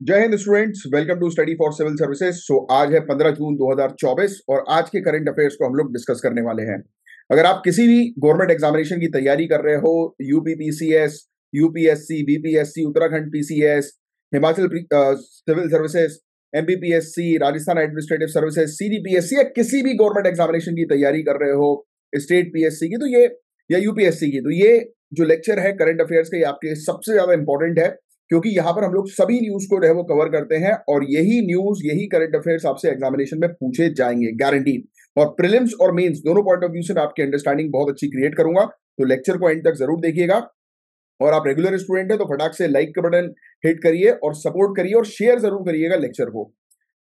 जय हिंद students, welcome to study for civil services. आज है 15 जून 2024 और आज के करंट अफेयर्स को हम लोग डिस्कस करने वाले हैं। अगर आप किसी भी गवर्नमेंट एग्जामिनेशन की तैयारी कर रहे हो, UPPCS, UPSC, BPSC, Uttarakhand PCS, Himachal civil services, MPPSC, Rajasthan administrative services, CDPSC या किसी भी गवर्नमेंट एग्जामिनेशन की तैयारी कर रहे हो, स्टेट पीएससी की, तो ये या यूपीएससी की, तो ये जो लेक्चर है करंट अफेयर्स का, ये आपके सबसे ज्यादा इंपॉर्टेंट है, क्योंकि यहां पर हम लोग सभी न्यूज को जो है वो कवर करते हैं और यही न्यूज, यही करंट अफेयर्स आपसे एग्जामिनेशन में पूछे जाएंगे, गारंटीड। और प्रीलिम्स और मेंस दोनों पॉइंट ऑफ व्यू से मैं आपकी अंडरस्टैंडिंग बहुत अच्छी क्रिएट करूंगा, तो लेक्चर को एंड तक जरूर देखिएगा। और आप रेगुलर स्टूडेंट है तो फटाक से लाइक का बटन हिट करिए और सपोर्ट करिए और शेयर जरूर करिएगा लेक्चर को।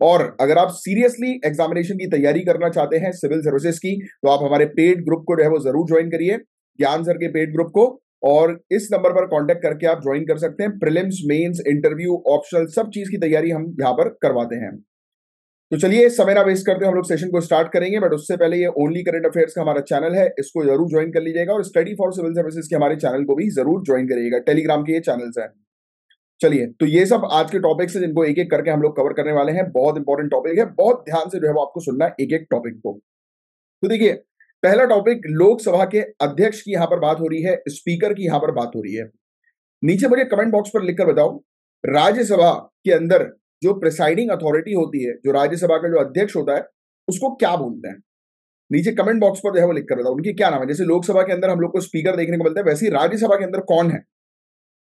और अगर आप सीरियसली एग्जामिनेशन की तैयारी करना चाहते हैं सिविल सर्विसेज की, तो आप हमारे पेड ग्रुप को जो है वो जरूर ज्वाइन करिए, ज्ञान सर के पेड ग्रुप को। और इस नंबर पर कांटेक्ट करके आप ज्वाइन कर सकते हैं। प्रीलिम्स, मेंस, इंटरव्यू, ऑप्शनल, सब चीज की तैयारी हम यहां पर करवाते हैं। तो चलिए समय ना वेस्ट करते हम लोग सेशन को स्टार्ट करेंगे, बट उससे पहले ये ओनली करंट अफेयर्स का हमारा चैनल है, इसको जरूर ज्वाइन कर लीजिएगा और स्टडी फॉर सिविल सर्विसेज के हमारे चैनल को भी जरूर ज्वाइन करिएगा। टेलीग्राम के ये चैनल्स हैं। चलिए, तो ये सब आज के टॉपिक्स है जिनको एक एक करके हम लोग कवर करने वाले हैं। बहुत इंपॉर्टेंट टॉपिक है, बहुत ध्यान से जो है वो आपको सुनना है एक एक टॉपिक को। तो देखिए, पहला टॉपिक, लोकसभा के अध्यक्ष की यहां पर बात हो रही है, स्पीकर की यहां पर बात हो रही है। नीचे मुझे कमेंट बॉक्स पर लिखकर बताओ, राज्यसभा के अंदर जो प्रिसाइडिंग अथॉरिटी होती है, जो राज्यसभा का जो अध्यक्ष होता है, उसको क्या बोलते हैं? नीचे कमेंट बॉक्स पर जो है वो लिखकर बताओ उनकी क्या नाम है। जैसे लोकसभा के अंदर हम लोग को स्पीकर देखने को मिलता है, वैसे ही राज्यसभा के अंदर कौन है,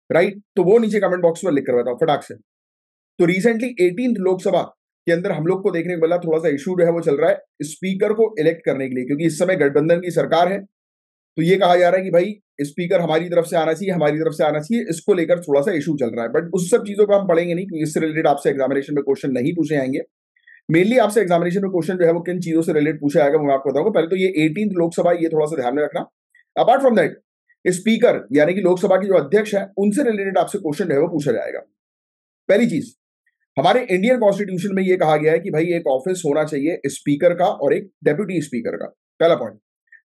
राइट? तो वो नीचे कमेंट बॉक्स पर लिखकर बताओ फटाक से। तो रिसेंटली 18th लोकसभा के अंदर हम लोग को देखने को मिला, थोड़ा सा इशू जो है वो चल रहा है स्पीकर को इलेक्ट करने के लिए, क्योंकि इस समय गठबंधन की सरकार है। तो ये कहा जा रहा है कि भाई स्पीकर हमारी तरफ से आना चाहिए, हमारी तरफ से आना चाहिए, इसको लेकर थोड़ा सा इशू चल रहा है। बट उस सब चीजों पर हम पढ़ेंगे नहीं, क्योंकि इससे रिलेटेड आपसे एग्जामिनेशन में क्वेश्चन नहीं पूछे जाएंगे। मेनली आपसे एग्जामिनेशन में क्वेश्चन जो है वो किन चीजों से रिलेटेड पूछा जाएगा वो मैं आपको बताऊंगा। पहले तो ये 18th लोकसभा, ये थोड़ा सा ध्यान में रखना। अपार्ट फ्रॉम दैट, स्पीकर यानी कि लोकसभा के जो अध्यक्ष है, उनसे रिलेटेड आपसे क्वेश्चन जो है वो पूछा जाएगा। पहली चीज, हमारे इंडियन कॉन्स्टिट्यूशन में यह कहा गया है कि भाई एक ऑफिस होना चाहिए स्पीकर का और एक डेप्यूटी स्पीकर का, पहला पॉइंट।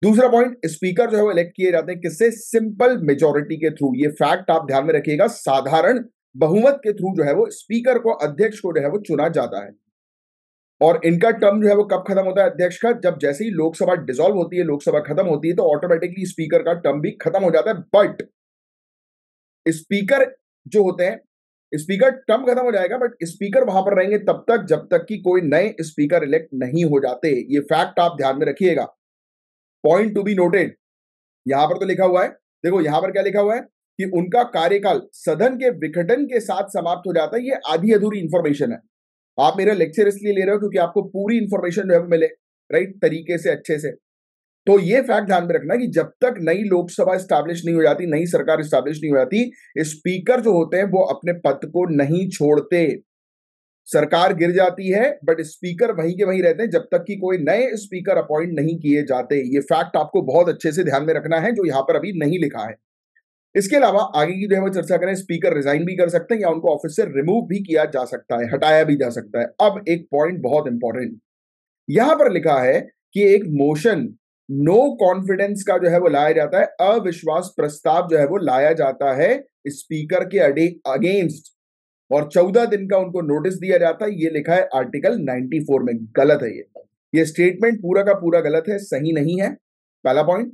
दूसरा पॉइंट, स्पीकर जो है वो इलेक्ट किए जाते हैं किससे? सिंपल मेजोरिटी के थ्रू। ये फैक्ट आप ध्यान में रखिएगा, साधारण बहुमत के थ्रू जो है वो स्पीकर को, अध्यक्ष को जो है वो चुना जाता है। और इनका टर्म जो है वो कब खत्म होता है अध्यक्ष का? जब जैसे ही लोकसभा डिसॉल्व होती है, लोकसभा खत्म होती है, तो ऑटोमेटिकली स्पीकर का टर्म भी खत्म हो जाता है। बट स्पीकर जो होते हैं, स्पीकर टर्म खत्म हो जाएगा, बट स्पीकर वहां पर रहेंगे तब तक जब तक कि कोई नए स्पीकर इलेक्ट नहीं हो जाते। ये फैक्ट आप ध्यान में रखिएगा, पॉइंट टू बी नोटेड। यहां पर तो लिखा हुआ है, देखो यहां पर क्या लिखा हुआ है कि उनका कार्यकाल सदन के विघटन के साथ समाप्त हो जाता है। ये आधी अधूरी इंफॉर्मेशन है। आप मेरा लेक्चर इसलिए ले रहे हो क्योंकि आपको पूरी इंफॉर्मेशन जो है मिले, राइट, तरीके से, अच्छे से। तो ये फैक्ट ध्यान में रखना कि जब तक नई लोकसभा स्टैब्लिश नहीं हो जाती, नई सरकार स्टैब्लिश नहीं हो जाती, स्पीकर जो होते हैं वो अपने पद को नहीं छोड़ते। सरकार गिर जाती है बट स्पीकर वहीं के वहीं रहते हैं जब तक कि कोई नए स्पीकर अपॉइंट नहीं किए जाते। ये फैक्ट आपको बहुत अच्छे से ध्यान में रखना है, जो यहां पर अभी नहीं लिखा है। इसके अलावा आगे की जो है वो चर्चा करें, स्पीकर रिजाइन भी कर सकते हैं या उनको ऑफिस से रिमूव भी किया जा सकता है, हटाया भी जा सकता है। अब एक पॉइंट बहुत इंपॉर्टेंट, यहां पर लिखा है कि एक मोशन नो कॉन्फिडेंस का जो है वो लाया जाता है, अविश्वास प्रस्ताव जो है वो लाया जाता है स्पीकर के अगेंस्ट, और 14 दिन का उनको नोटिस दिया जाता है। ये लिखा है आर्टिकल 94 में। गलत है ये स्टेटमेंट पूरा का पूरा गलत है, सही नहीं है। पहला पॉइंट,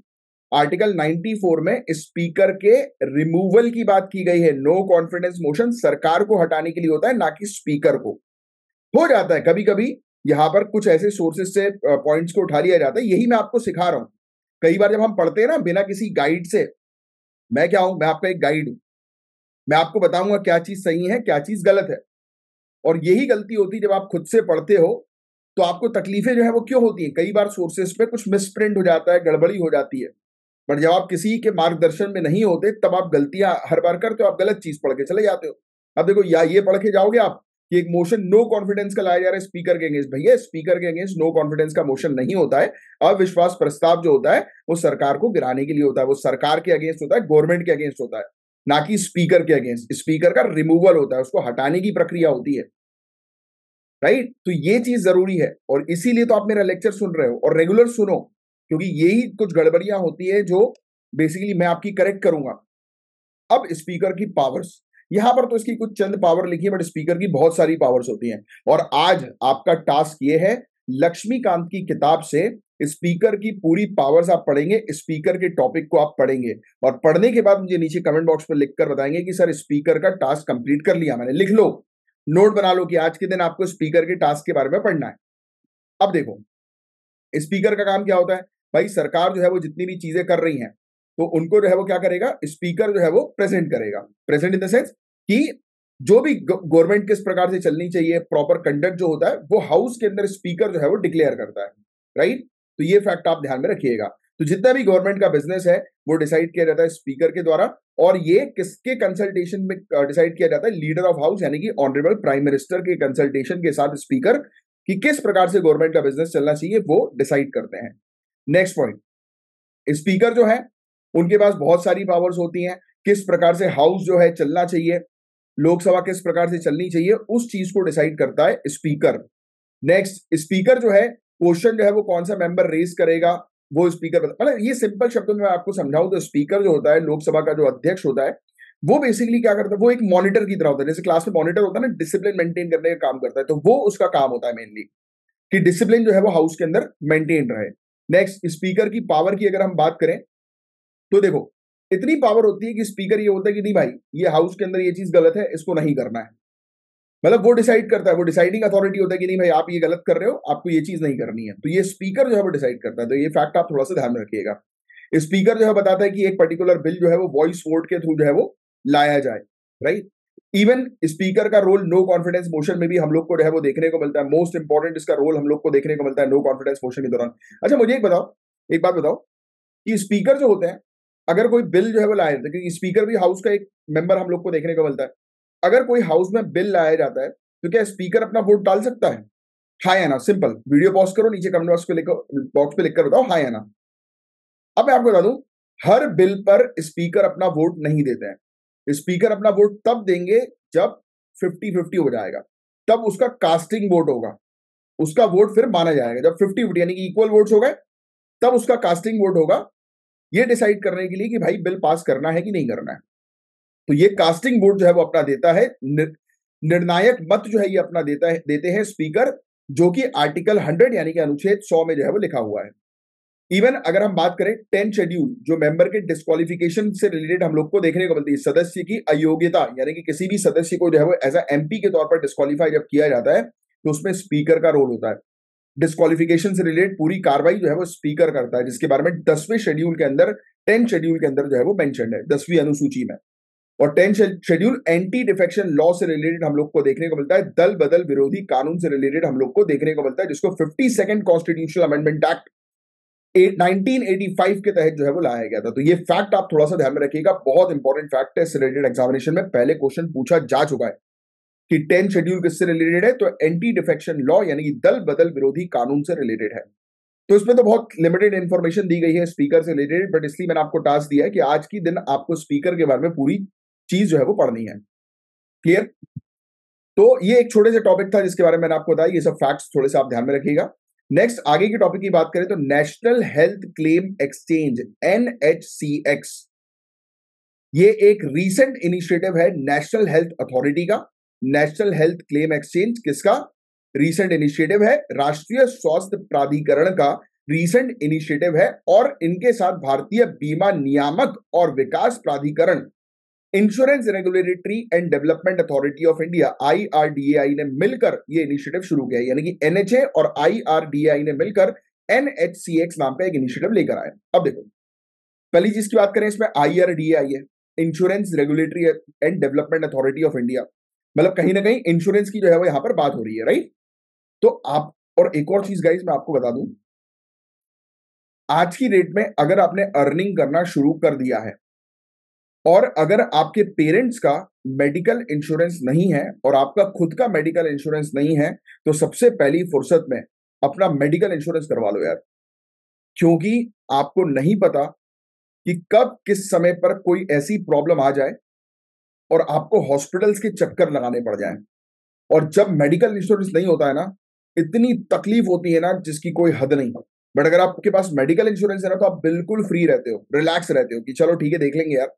आर्टिकल 94 में स्पीकर के रिमूवल की बात की गई है। नो कॉन्फिडेंस मोशन सरकार को हटाने के लिए होता है, ना कि स्पीकर को। हो जाता है कभी कभी यहां पर कुछ ऐसे सोर्सेज से पॉइंट्स को उठा लिया जाता है, यही मैं आपको सिखा रहा हूं। कई बार जब हम पढ़ते हैं ना बिना किसी गाइड से, मैं क्या हूं, मैं आपका एक गाइड हूं, मैं आपको बताऊंगा क्या चीज सही है, क्या चीज गलत है। और यही गलती होती है जब आप खुद से पढ़ते हो, तो आपको तकलीफें जो है वो क्यों होती हैं? कई बार सोर्सेस पे कुछ मिसप्रिंट हो जाता है, गड़बड़ी हो जाती है। बट जब आप किसी के मार्गदर्शन में नहीं होते, तब आप गलतियां हर बार करते हो, आप गलत चीज पढ़ के चले जाते हो। अब देखो, या ये पढ़ के जाओगे आप कि एक मोशन नो कॉन्फिडेंस का लाया जा रहा है स्पीकर के अगेंस्ट। भैया, स्पीकर के अगेंस्ट नो कॉन्फिडेंस का मोशन नहीं होता है। अविश्वास प्रस्ताव जो होता है वो सरकार को गिराने के लिए होता है, वो सरकार के अगेंस्ट होता है, गवर्नमेंट के अगेंस्ट होता है, ना कि स्पीकर के अगेंस्ट। स्पीकर का रिमूवल होता है, उसको हटाने की प्रक्रिया होती है, राइट? तो ये चीज जरूरी है और इसीलिए तो आप मेरा लेक्चर सुन रहे हो, और रेगुलर सुनो, क्योंकि यही कुछ गड़बड़ियां होती है जो बेसिकली मैं आपकी करेक्ट करूंगा। अब स्पीकर की पावर्स, यहां पर तो इसकी कुछ चंद पावर लिखी है, बट स्पीकर की बहुत सारी पावर्स होती हैं। और आज आपका टास्क ये है, लक्ष्मीकांत की किताब से स्पीकर की पूरी पावर्स आप पढ़ेंगे, स्पीकर के टॉपिक को आप पढ़ेंगे, और पढ़ने के बाद मुझे नीचे कमेंट बॉक्स पर लिखकर बताएंगे कि सर स्पीकर का टास्क कंप्लीट कर लिया मैंने। लिख लो, नोट बना लो कि आज के दिन आपको स्पीकर के टास्क के बारे में पढ़ना है। अब देखो, स्पीकर का काम क्या होता है भाई, सरकार जो है वो जितनी भी चीजें कर रही हैं तो उनको जो है वो क्या करेगा, स्पीकर जो है वो प्रेजेंट करेगा। प्रेजेंट इन द सेंस कि जो भी गवर्नमेंट किस प्रकार से चलनी चाहिए, प्रॉपर कंडक्ट जो होता है वो हाउस के अंदर स्पीकर जो है वो डिक्लेयर करता है, राइट। तो ये फैक्ट आप ध्यान में रखिएगा। तो जितना भी गवर्नमेंट का बिजनेस है वो डिसाइड किया जाता है स्पीकर के द्वारा, और ये किसके कंसल्टेशन में डिसाइड किया जाता है, लीडर ऑफ हाउस यानी कि ऑनरेबल प्राइम मिनिस्टर के कंसल्टेशन के साथ स्पीकर कि किस प्रकार से गवर्नमेंट का बिजनेस चलना चाहिए वो डिसाइड करते हैं। नेक्स्ट पॉइंट, स्पीकर जो है उनके पास बहुत सारी पावर्स होती हैं, किस प्रकार से हाउस जो है चलना चाहिए, लोकसभा किस प्रकार से चलनी चाहिए, उस चीज को डिसाइड करता है स्पीकर। नेक्स्ट, स्पीकर जो है क्वेश्चन जो है वो कौन सा मेंबर रेज करेगा वो स्पीकर, मतलब ये सिंपल शब्दों में मैं आपको समझाऊं तो स्पीकर जो होता है, लोकसभा का जो अध्यक्ष होता है, वो बेसिकली क्या करता है, वो एक मॉनिटर की तरह होता है। जैसे क्लास में मॉनिटर होता है ना, डिसिप्लिन मेंटेन करने का काम करता है, तो वो उसका काम होता है मेनली कि डिसिप्लिन जो है वो हाउस के अंदर मेंटेन रहे। नेक्स्ट, स्पीकर की पावर की अगर हम बात करें तो देखो, इतनी पावर होती है कि स्पीकर ये होता है कि नहीं भाई, ये हाउस के अंदर ये चीज गलत है, इसको नहीं करना है, मतलब वो डिसाइड करता है, वो डिसाइडिंग अथॉरिटी होता है कि नहीं भाई आप ये गलत कर रहे हो, आपको ये चीज नहीं करनी है, तो ये स्पीकर जो है वो डिसाइड करता है। तो ये फैक्ट आप थोड़ा सा ध्यान में रखिएगा। स्पीकर जो है बताता है कि एक पर्टिकुलर बिल जो है वो वॉइस वोट के थ्रू जो है वो लाया जाए, राइट। इवन स्पीकर का रोल नो कॉन्फिडेंस मोशन में भी हम लोग को जो है वो देखने को मिलता है। मोस्ट इंपॉर्टेंट इसका रोल हम लोग को देखने को मिलता है नो कॉन्फिडेंस मोशन के दौरान। अच्छा मुझे एक बताओ, एक बात बताओ कि स्पीकर जो होते हैं, अगर कोई बिल जो है वो लाया जाता है, क्योंकि स्पीकर भी हाउस का एक मेंबर हम लोग को देखने को मिलता है, अगर कोई हाउस में बिल लाया जाता है तो क्या स्पीकर अपना वोट डाल सकता है? हाँ या ना? सिंपल, वीडियो पॉज करो, नीचे कमेंट बॉक्स पे लिखकर बताओ हाँ या ना। अब मैं आपको बता दूं, हर बिल पर स्पीकर अपना वोट नहीं देते हैं। स्पीकर अपना वोट तब देंगे जब 50-50 हो जाएगा, तब उसका कास्टिंग वोट होगा, उसका वोट फिर माना जाएगा। जब 50-50 यानी कि इक्वल वोट्स हो गए, तब उसका कास्टिंग वोट होगा, ये डिसाइड करने के लिए कि भाई बिल पास करना है कि नहीं करना है। तो ये कास्टिंग वोट जो है वो अपना देता है, निर्णायक मत जो है ये अपना देते हैं स्पीकर, जो कि आर्टिकल 100 यानी कि अनुच्छेद 100 में जो है वो लिखा हुआ है। इवन अगर हम बात करें 10 शेड्यूल, जो मेंबर के डिस्क्वालिफिकेशन से रिलेटेड हम लोग को देखने को मिलती है, सदस्य की अयोग्यता, यानी कि किसी भी सदस्य को जो है वो एज अ एमपी के तौर पर डिस्क्वालीफाई जब किया जाता है तो उसमें स्पीकर का रोल होता है। डिस्क्वालिफिकेशन से रिलेटेड पूरी कार्रवाई जो है वो स्पीकर करता है, जिसके बारे में 10वें शेड्यूल के अंदर, 10 शेड्यूल के अंदर जो है वो मेंशन है, 10वीं अनुसूची में। और 10 शेड्यूल एंटी डिफेक्शन लॉ से रिलेटेड हम लोग को देखने को मिलता है, दल बदल विरोधी कानून से रिलेटेड हम लोग को देखने को मिलता है, जिसको 52nd कॉन्स्टिट्यूशनल अमेंडमेंट एक्ट 1985 के तहत जो है वो लाया गया था। तो ये फैक्ट आप थोड़ा सा ध्यान में रखिएगा, बहुत इंपॉर्टेंट फैक्ट है, रिलेटेड एग्जामिनेशन में पहले क्वेश्चन पूछा जा चुका है कि 10 शेड्यूल किससे रिलेटेड है, तो एंटी डिफेक्शन लॉ यानी कि दल बदल विरोधी कानून से रिलेटेड है। तो इसमें तो बहुत लिमिटेड इंफॉर्मेशन दी गई है स्पीकर से रिलेटेड, बट इसलिए मैंने आपको टास्क दिया है कि आज की दिन आपको स्पीकर के बारे में पूरी चीज जो है वो पढ़नी है। क्लियर? तो ये एक छोटे से टॉपिक था जिसके बारे में मैंने आपको बताया, ये सब फैक्ट्स थोड़े से आप ध्यान में रखिएगा। नेक्स्ट आगे की टॉपिक की बात करें तो national health claim exchange, NHCX, ये एक रीसेंट इनिशिएटिव है नेशनल हेल्थ अथॉरिटी का। नेशनल हेल्थ क्लेम एक्सचेंज किसका रीसेंट इनिशिएटिव है? राष्ट्रीय स्वास्थ्य प्राधिकरण का रीसेंट इनिशिएटिव है, और इनके साथ भारतीय बीमा नियामक और विकास प्राधिकरण, insurance regulatory and development authority of India, IRDAI ने मिलकर ये इनिशिएटिव शुरू किया है। यानी कि NHA और IRDAI ने मिलकर NHCX नाम का एक इनिशिएटिव लेकर आए। अब देखो, पहली चीज की बात करें, इसमें IRDAI है, insurance regulatory and development authority of India, मतलब कहीं ना कहीं इंश्योरेंस की जो है वो यहां पर बात हो रही है, राइट। तो आप, और एक और चीज गाइस मैं आपको बता दूं, आज की डेट में अगर आपने अर्निंग करना शुरू कर दिया है और अगर आपके पेरेंट्स का मेडिकल इंश्योरेंस नहीं है और आपका खुद का मेडिकल इंश्योरेंस नहीं है, तो सबसे पहली फुर्सत में अपना मेडिकल इंश्योरेंस करवा लो यार, क्योंकि आपको नहीं पता कि कब किस समय पर कोई ऐसी प्रॉब्लम आ जाए और आपको हॉस्पिटल्स के चक्कर लगाने पड़ जाए। और जब मेडिकल इंश्योरेंस नहीं होता है ना, इतनी तकलीफ होती है ना जिसकी कोई हद नहीं। बट अगर आपके पास मेडिकल इंश्योरेंस है ना, तो आप बिल्कुल फ्री रहते हो, रिलैक्स रहते हो कि चलो ठीक है देख लेंगे यार,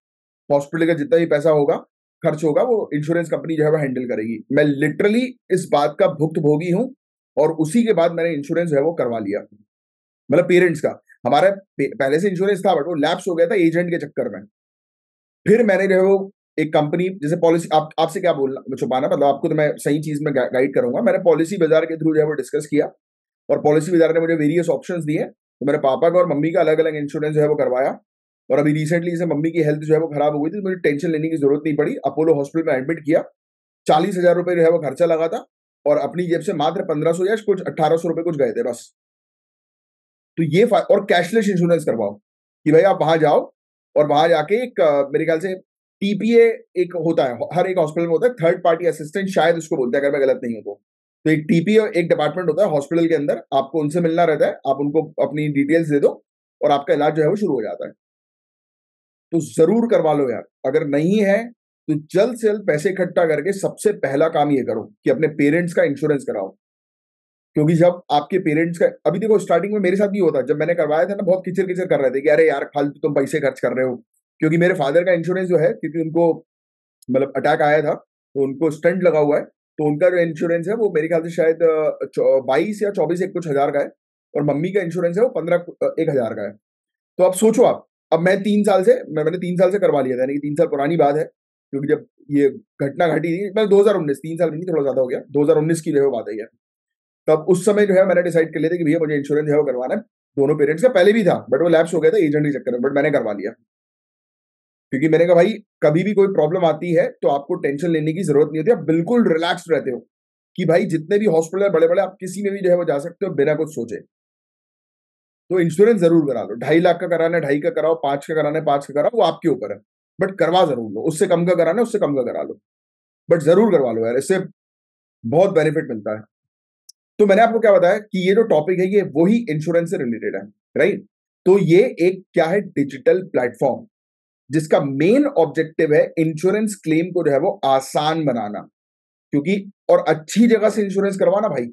हॉस्पिटल का जितना भी पैसा होगा खर्च होगा वो इंश्योरेंस कंपनी जो है वो हैंडल करेगी। मैं लिटरली इस बात का भुक्तभोगी हूं और उसी के बाद मैंने इंश्योरेंस जो है वो करवा लिया, मतलब पेरेंट्स का। हमारा पहले से इंश्योरेंस था बट वो लैप्स हो गया था एजेंट के चक्कर में। फिर मैंने जो है वो एक कंपनी जैसे पॉलिसी, आपसे क्या बोलना छुपाना, मतलब आपको तो मैं सही चीज में गाइड करूंगा। मैंने पॉलिसी बाजार के थ्रू जो है वो डिस्कस किया और पॉलिसी बाजार ने मुझे वेरियस ऑप्शंस दिए, तो मेरे पापा का और मम्मी का अलग अलग इंश्योरेंस जो है वो करवाया। और अभी रिसेंटली से मम्मी की हेल्थ जो है वो खराब हो गई थी, तो मुझे टेंशन लेने की जरूरत नहीं पड़ी। अपोलो हॉस्पिटल में एडमिट किया, 40,000 रुपए जो है वो खर्चा लगा था और अपनी जेब से मात्र 1500 या कुछ 1800 रुपए कुछ गए थे बस। तो ये और कैशलेस इंश्योरेंस करवाओ कि भाई आप वहां जाओ और वहां जाके एक मेरे ख्याल से टीपीए एक होता है, हर एक हॉस्पिटल में होता है, थर्ड पार्टी असिस्टेंट शायद उसको बोलते हैं अगर मैं गलत नहीं हूं तो एक टीपीए एक डिपार्टमेंट होता है हॉस्पिटल के अंदर, आपको उनसे मिलना रहता है, आप उनको अपनी डिटेल्स दे दो और आपका इलाज जो है वो शुरू हो जाता है। तो जरूर करवा लो यार, अगर नहीं है तो जल्द से जल्द पैसे इकट्ठा करके सबसे पहला काम ये करो कि अपने पेरेंट्स का इंश्योरेंस कराओ। क्योंकि जब आपके पेरेंट्स का, अभी देखो स्टार्टिंग में मेरे साथ भी होता, जब मैंने करवाया था ना बहुत किचर किचर कर रहे थे कि अरे यार फालतू तुम पैसे खर्च कर रहे हो। क्योंकि मेरे फादर का इंश्योरेंस जो है, क्योंकि उनको मतलब अटैक आया था तो उनको स्टंट लगा हुआ है, तो उनका जो इंश्योरेंस है वो मेरे ख्याल से शायद 22 या 24 एक कुछ हजार का है और मम्मी का इंश्योरेंस है वो 15 1 हजार का है। तो अब सोचो आप, अब मैं 3 साल से मैंने 3 साल से करवा लिया था, यानी कि 3 साल पुरानी बात है, क्योंकि जब ये घटना घटी थी मतलब 2019, 3 साल भी नहीं, थोड़ा ज्यादा हो गया, 2019 की जो है वो बात है। तब उस समय जो है मैंने डिसाइड कर लिया था कि भैया मुझे इंश्योरेंस है वो करवाना है। दोनों पेरेंट्स का पहले भी था बट वो लैप्स हो गया था एजेंट के चक्कर में, बट मैंने करवा लिया क्योंकि मैंने कहा भाई कभी भी कोई प्रॉब्लम आती है तो आपको टेंशन लेने की जरूरत नहीं होती, आप बिल्कुल रिलैक्स रहते हो कि भाई जितने भी हॉस्पिटल है बड़े बड़े आप किसी में भी जो है वो जा सकते हो बिना कुछ सोचे। तो इंश्योरेंस जरूर करा लो, 2.5 लाख का कराना है 2.5 का कराओ, 5 का कराना है 5 का कराओ, वो आपके ऊपर है, बट करवा जरूर लो। उससे कम का कराना है उससे कम का करा लो, बट जरूर करवा लो यार, इससे बहुत बेनिफिट मिलता है। तो मैंने आपको क्या बताया कि ये जो टॉपिक है ये वही इंश्योरेंस से रिलेटेड है, राइट। तो ये एक क्या है, डिजिटल प्लेटफॉर्म जिसका मेन ऑब्जेक्टिव है इंश्योरेंस क्लेम को जो है वो आसान बनाना। क्योंकि और अच्छी जगह से इंश्योरेंस करवाना भाई,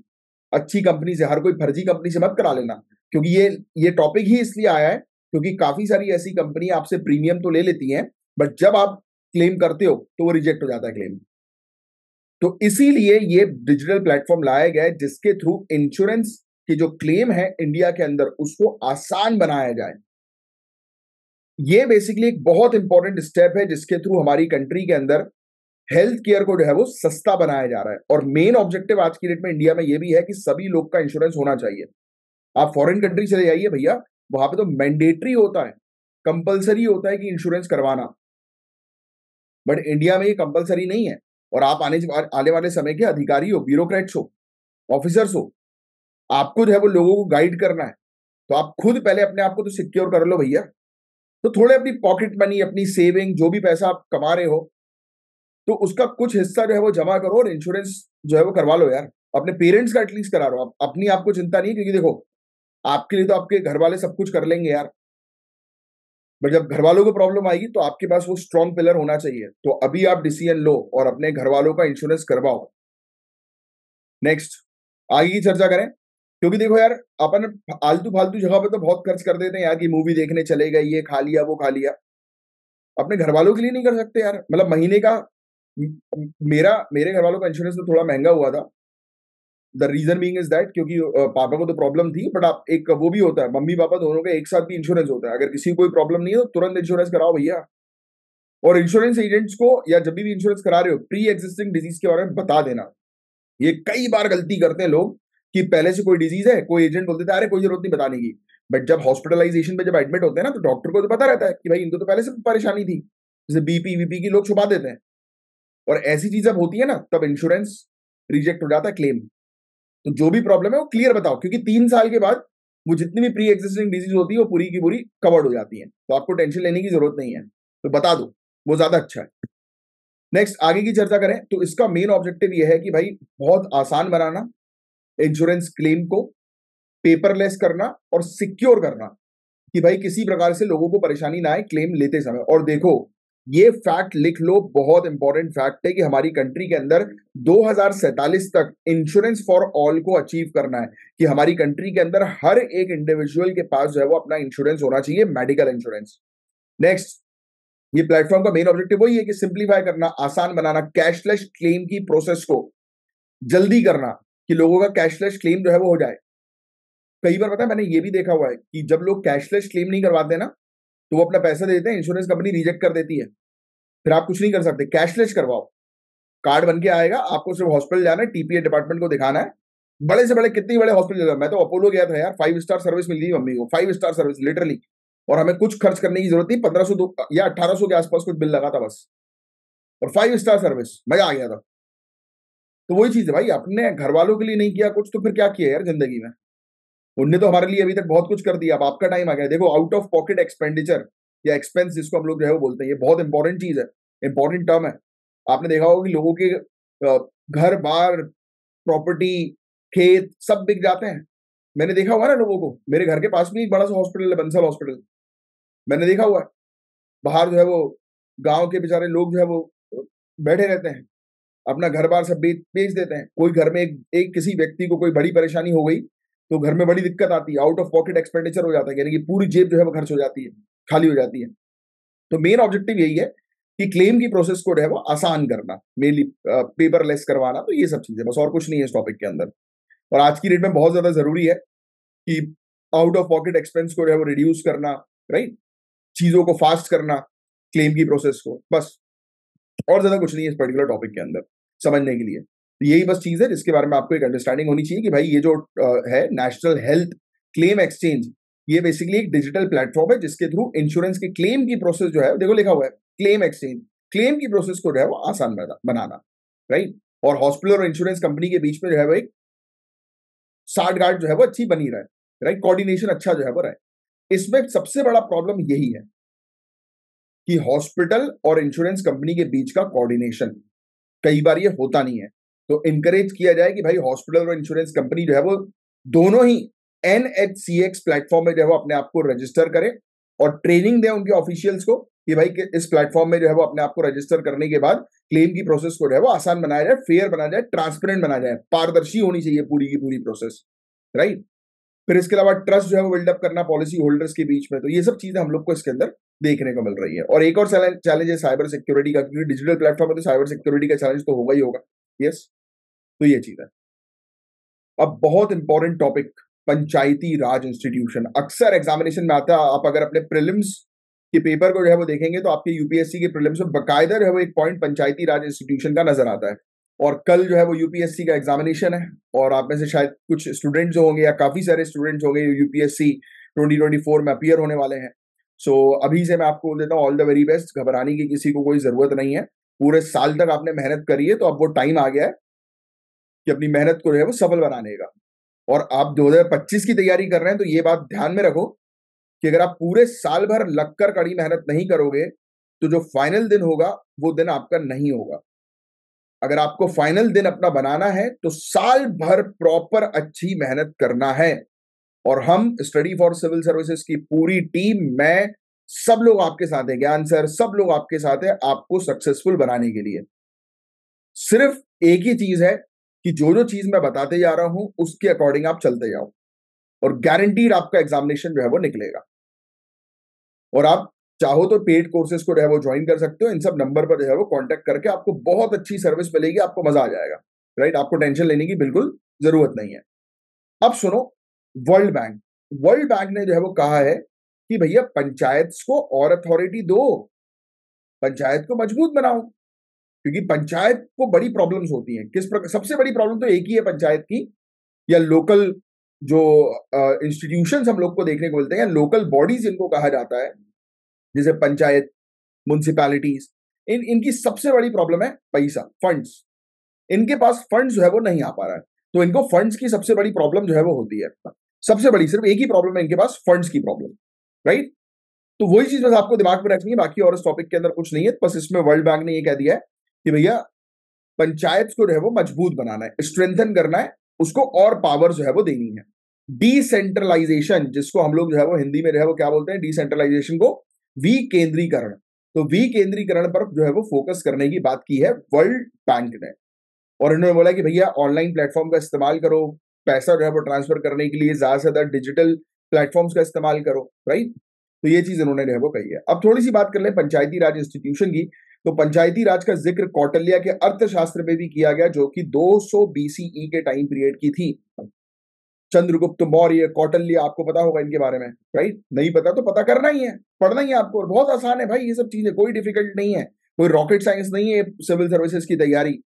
अच्छी कंपनी से, हर कोई फर्जी कंपनी से मत करा लेना। क्योंकि ये टॉपिक ही इसलिए आया है क्योंकि काफी सारी ऐसी कंपनी आपसे प्रीमियम तो ले लेती हैं बट जब आप क्लेम करते हो तो वो रिजेक्ट हो जाता है क्लेम। तो इसीलिए ये डिजिटल प्लेटफॉर्म लाया गया है जिसके थ्रू इंश्योरेंस की जो क्लेम है इंडिया के अंदर उसको आसान बनाया जाए। ये बेसिकली एक बहुत इंपॉर्टेंट स्टेप है जिसके थ्रू हमारी कंट्री के अंदर हेल्थ केयर को जो है वो सस्ता बनाया जा रहा है। और मेन ऑब्जेक्टिव आज की डेट में इंडिया में ये भी है कि सभी लोग का इंश्योरेंस होना चाहिए। आप फॉरेन कंट्री चले जाइए भैया, वहां पे तो मैंडेटरी होता है, कंपलसरी होता है कि इंश्योरेंस करवाना, बट इंडिया में ये कंपलसरी नहीं है। और आप आने वाले समय के अधिकारी हो, ब्यूरोक्रेट्स हो, ऑफिसर्स हो, आपको जो है वो लोगों को गाइड करना है। तो आप खुद पहले अपने आप को तो सिक्योर कर लो भैया। तो थोड़े अपनी पॉकेट मनी, अपनी सेविंग, जो भी पैसा आप कमा रहे हो तो उसका कुछ हिस्सा जो है वो जमा करो और इंश्योरेंस जो है वो करवा लो यार। अपने पेरेंट्स का एटलीस्ट करा लो, आप अपनी आपको चिंता नहीं, क्योंकि देखो आपके लिए तो आपके घर वाले सब कुछ कर लेंगे यार, बट जब घर वालों को प्रॉब्लम आएगी तो आपके पास वो स्ट्रॉन्ग पिलर होना चाहिए। तो अभी आप डिसीजन लो और अपने घर वालों का इंश्योरेंस करवाओ। नेक्स्ट, आगे की चर्चा करें, क्योंकि देखो यार अपन आलतू फालतू जगह पे तो बहुत खर्च कर देते हैं यार, कि मूवी देखने चले गए, ये खा लिया वो खा लिया, अपने घर वालों के लिए नहीं कर सकते यार। मतलब महीने का मेरे घर वालों का इंश्योरेंस तो थोड़ा महंगा हुआ था। The reason being is that क्योंकि पापा को तो प्रॉब्लम थी, बट आप एक वो भी होता है, मम्मी पापा दोनों का एक साथ भी इंश्योरेंस होता है। अगर किसी को कोई प्रॉब्लम नहीं है तो तुरंत इंश्योरेंस कराओ भैया। और इंश्योरेंस एजेंट्स को या जब भी इंश्योरेंस करा रहे हो प्री एग्जिस्टिंग डिजीज के बारे में बता देना। ये कई बार गलती करते हैं लोग कि पहले से कोई डिजीज है, कोई एजेंट बोल देता है अरे कोई जरूरत नहीं बताने की, बट जब हॉस्पिटलाइजेशन में जब एडमिट होते हैं ना तो डॉक्टर को तो पता रहता है कि भाई इनको तो पहले से परेशानी थी, जैसे बीपी वीपी की लोग छुपा देते हैं। और ऐसी चीज जब होती है ना तब इंश्योरेंस रिजेक्ट हो जाता है क्लेम। तो जो भी प्रॉब्लम है वो क्लियर बताओ, क्योंकि 3 साल के बाद वो जितनी भी प्री एग्जिस्टिंग डिजीज होती है वो पूरी की पूरी कवर्ड हो जाती है, तो आपको टेंशन लेने की जरूरत नहीं है, तो बता दो, वो ज्यादा अच्छा है। नेक्स्ट, आगे की चर्चा करें तो इसका मेन ऑब्जेक्टिव ये है कि भाई बहुत आसान बनाना इंश्योरेंस क्लेम को, पेपरलेस करना और सिक्योर करना, कि भाई किसी प्रकार से लोगों को परेशानी ना आए क्लेम लेते समय। और देखो ये फैक्ट लिख लो, बहुत इंपॉर्टेंट फैक्ट है कि हमारी कंट्री के अंदर 2047 तक इंश्योरेंस फॉर ऑल को अचीव करना है, कि हमारी कंट्री के अंदर हर एक इंडिविजुअल के पास जो है वो अपना इंश्योरेंस होना चाहिए, मेडिकल इंश्योरेंस। नेक्स्ट, ये प्लेटफॉर्म का मेन ऑब्जेक्टिव वही है कि सिंप्लीफाई करना, आसान बनाना, कैशलेस क्लेम की प्रोसेस को जल्दी करना, कि लोगों का कैशलेस क्लेम जो है वो हो जाए। कई बार पता है मैंने ये भी देखा हुआ है कि जब लोग कैशलेस क्लेम नहीं करवाते ना, तो वो अपना पैसा देते हैं, इंश्योरेंस कंपनी रिजेक्ट कर देती है, फिर आप कुछ नहीं कर सकते। कैशलेस करवाओ, कार्ड बन के आएगा, आपको सिर्फ हॉस्पिटल जाना है, टीपीए डिपार्टमेंट को दिखाना है। बड़े से बड़े कितने बड़े हॉस्पिटल, मैं तो अपोलो गया था यार, 5 स्टार सर्विस मिल गई मम्मी को, 5 स्टार सर्विस लिटरली। और हमें कुछ खर्च करने की जरूरत नहीं, 1500 या 1800 के आसपास कुछ बिल लगा था बस, और 5 स्टार सर्विस, मजा आ गया था। तो वही चीज है भाई, अपने घर वालों के लिए नहीं किया कुछ, तो फिर क्या किया यार जिंदगी में। उनने तो हमारे लिए अभी तक बहुत कुछ कर दिया, अब आपका टाइम आ गया। देखो, आउट ऑफ पॉकेट एक्सपेंडिचर या एक्सपेंस जिसको हम लोग जो है वो बोलते हैं, ये बहुत इंपॉर्टेंट चीज है, इंपॉर्टेंट टर्म है। आपने देखा होगा कि लोगों के घर बार, प्रॉपर्टी, खेत सब बिक जाते हैं। मैंने देखा हुआ ना लोगों को, मेरे घर के पास में एक बड़ा सा हॉस्पिटल है, बंसल हॉस्पिटल, मैंने देखा हुआ है। बाहर जो है वो गांव के बेचारे लोग जो है वो बैठे रहते हैं, अपना घर बार सब बेच बेच देते हैं। कोई घर में एक किसी व्यक्ति को कोई बड़ी परेशानी हो गई, तो घर में बड़ी दिक्कत आती है, आउट ऑफ पॉकेट एक्सपेंडिचर हो जाता है, यानी कि पूरी जेब जो है वो खर्च हो जाती है, खाली हो जाती है। तो मेन ऑब्जेक्टिव यही है कि क्लेम की प्रोसेस को जो है वो आसान करना, मेनली पेपरलेस करवाना। तो ये सब चीजें बस, और कुछ नहीं है इस टॉपिक के अंदर। और आज की डेट में बहुत ज्यादा जरूरी है कि आउट ऑफ पॉकेट एक्सपेंस को जो है वो रिड्यूस करना, राइट, चीजों को फास्ट करना, क्लेम की प्रोसेस को, बस। और ज्यादा कुछ नहीं है इस पर्टिकुलर टॉपिक के अंदर समझने के लिए। तो यही बस चीज है जिसके बारे में आपको एक अंडरस्टैंडिंग होनी चाहिए कि भाई ये जो है नेशनल हेल्थ क्लेम एक्सचेंज, ये बेसिकली एक डिजिटल प्लेटफॉर्म है जिसके थ्रू इंश्योरेंस के क्लेम की प्रोसेस जो है, देखो लिखा हुआ है क्लेम एक्सचेंज, क्लेम की प्रोसेस को जो है वो आसान बनाना, राइट। और हॉस्पिटल और इंश्योरेंस कंपनी के बीच में जो है वो एक साठ गांठ जो है वो अच्छी बनी रहे, राइट, कोऑर्डिनेशन अच्छा जो है वो रहे। इसमें सबसे बड़ा प्रॉब्लम यही है कि हॉस्पिटल और इंश्योरेंस कंपनी के बीच का कोऑर्डिनेशन कई बार ये होता नहीं है। तो इनकरेज किया जाए कि भाई हॉस्पिटल और इंश्योरेंस कंपनी जो है वो दोनों ही NHCX प्लेटफॉर्म में जो है वो अपने आप को रजिस्टर करें, और ट्रेनिंग दें उनके ऑफिशियल्स को कि भाई इस प्लेटफॉर्म में जो है वो अपने आप को रजिस्टर करने के बाद क्लेम की प्रोसेस को जो है वो आसान बनाया जाए, फेयर बनाया जाए, ट्रांसपेरेंट बनाया जाए, पारदर्शी होनी चाहिए पूरी की पूरी प्रोसेस, राइट। फिर इसके अलावा ट्रस्ट जो है वो बिल्डअप करना पॉलिसी होल्डर्स के बीच में। तो ये सब चीजें हम लोग को इसके अंदर देखने को मिल रही है। और एक और चैलेंज है साइबर सिक्योरिटी का, क्योंकि डिजिटल प्लेटफॉर्म है तो साइबर सिक्योरिटी का चैलेंज तो होगा ही होगा। यस, तो ये चीज है। अब बहुत इंपॉर्टेंट टॉपिक, पंचायती राज इंस्टीट्यूशन, अक्सर एग्जामिनेशन में आता है। आप अगर अपने प्रीलिम्स के पेपर को जो है वो देखेंगे तो आपके यूपीएससी के प्रीलिम्स में बकायदा जो है वो एक पॉइंट पंचायती राज इंस्टीट्यूशन का नजर आता है। और कल जो है वो यूपीएससी का एग्जामिनेशन है, और आप में से शायद कुछ स्टूडेंट्स होंगे या काफी सारे स्टूडेंट्स होंगे यूपीएससी 2024 में अपीयर होने वाले हैं। सो अभी से मैं आपको बोल देता हूँ ऑल द वेरी बेस्ट, घबराने की किसी को कोई जरूरत नहीं है। पूरे साल तक आपने मेहनत करी है, तो अब वो टाइम आ गया है कि अपनी मेहनत को जो है वो सफल बनाने का। और आप 2025 की तैयारी कर रहे हैं तो ये बात ध्यान में रखो कि अगर आप पूरे साल भर लगकर कड़ी मेहनत नहीं करोगे, तो जो फाइनल दिन होगा वो दिन आपका नहीं होगा। अगर आपको फाइनल दिन अपना बनाना है तो साल भर प्रॉपर अच्छी मेहनत करना है। और हम स्टडी फॉर सिविल सर्विसेज की पूरी टीम, मैं, सब लोग आपके साथ है, ज्ञान सर, सब लोग आपके साथ है आपको सक्सेसफुल बनाने के लिए। सिर्फ एक ही चीज है कि जो जो चीज मैं बताते जा रहा हूं उसके अकॉर्डिंग आप चलते जाओ, और गारंटीड आपका एग्जामिनेशन जो है वो निकलेगा। और आप चाहो तो पेड कोर्सेज को जो है वो ज्वाइन कर सकते हो, इन सब नंबर पर जो है वो कांटेक्ट करके आपको बहुत अच्छी सर्विस मिलेगी, आपको मजा आ जाएगा, राइट। आपको टेंशन लेने की बिल्कुल जरूरत नहीं है। अब सुनो, वर्ल्ड बैंक, वर्ल्ड बैंक ने जो है वो कहा है कि भैया पंचायत को और अथॉरिटी दो, पंचायत को मजबूत बनाओ, क्योंकि पंचायत को बड़ी प्रॉब्लम्स होती हैं। किस प्रकार? सबसे बड़ी प्रॉब्लम तो एक ही है पंचायत की, या लोकल जो इंस्टीट्यूशंस हम लोग को देखने को मिलते हैं, लोकल बॉडीज इनको कहा जाता है, जैसे पंचायत, म्युनिसिपैलिटीज, इनकी सबसे बड़ी प्रॉब्लम है पैसा, फंड्स। इनके पास फंड्स जो है वो नहीं आ पा रहा है, तो इनको फंड्स की सबसे बड़ी प्रॉब्लम जो है वो होती है। सबसे बड़ी सिर्फ एक ही प्रॉब्लम है इनके पास, फंड्स की प्रॉब्लम, राइट। तो वही चीज बस आपको दिमाग में रखनी है, बाकी और इस टॉपिक के अंदर कुछ नहीं है। बस इसमें वर्ल्ड बैंक ने ये कह दिया है कि भैया पंचायत को जो है वो मजबूत बनाना है, स्ट्रेंथन करना है, उसको और पावर जो है वो देनी है। डिसेंट्रलाइजेशन, जिसको हम लोग जो है वो हिंदी में जो है वो क्या बोलते हैं, डिसेंट्रलाइजेशन को विकेंद्रीकरण। तो विकेंद्रीकरण पर जो है वो फोकस करने की बात की है वर्ल्ड बैंक ने। और इन्होंने बोला कि भैया ऑनलाइन प्लेटफॉर्म का इस्तेमाल करो, पैसा जो है वो ट्रांसफर करने के लिए ज्यादा से ज्यादा डिजिटल प्लेटफॉर्म्स का इस्तेमाल करो, राइट। तो ये चीज इन्होंने जो है वो कही है। अब थोड़ी सी बात कर ले पंचायती राज इंस्टीट्यूशन की। तो पंचायती राज का जिक्र कौटिल्य के अर्थशास्त्र में भी किया गया, जो कि 200 बीसीई के टाइम पीरियड की थी। चंद्रगुप्त मौर्य, कौटिल्य, आपको पता होगा इनके बारे में, राइट? नहीं पता तो पता करना ही है, पढ़ना ही है आपको, और बहुत आसान है भाई, ये सब चीजें कोई डिफिकल्ट नहीं है, कोई रॉकेट साइंस नहीं है सिविल सर्विसेज की तैयारी।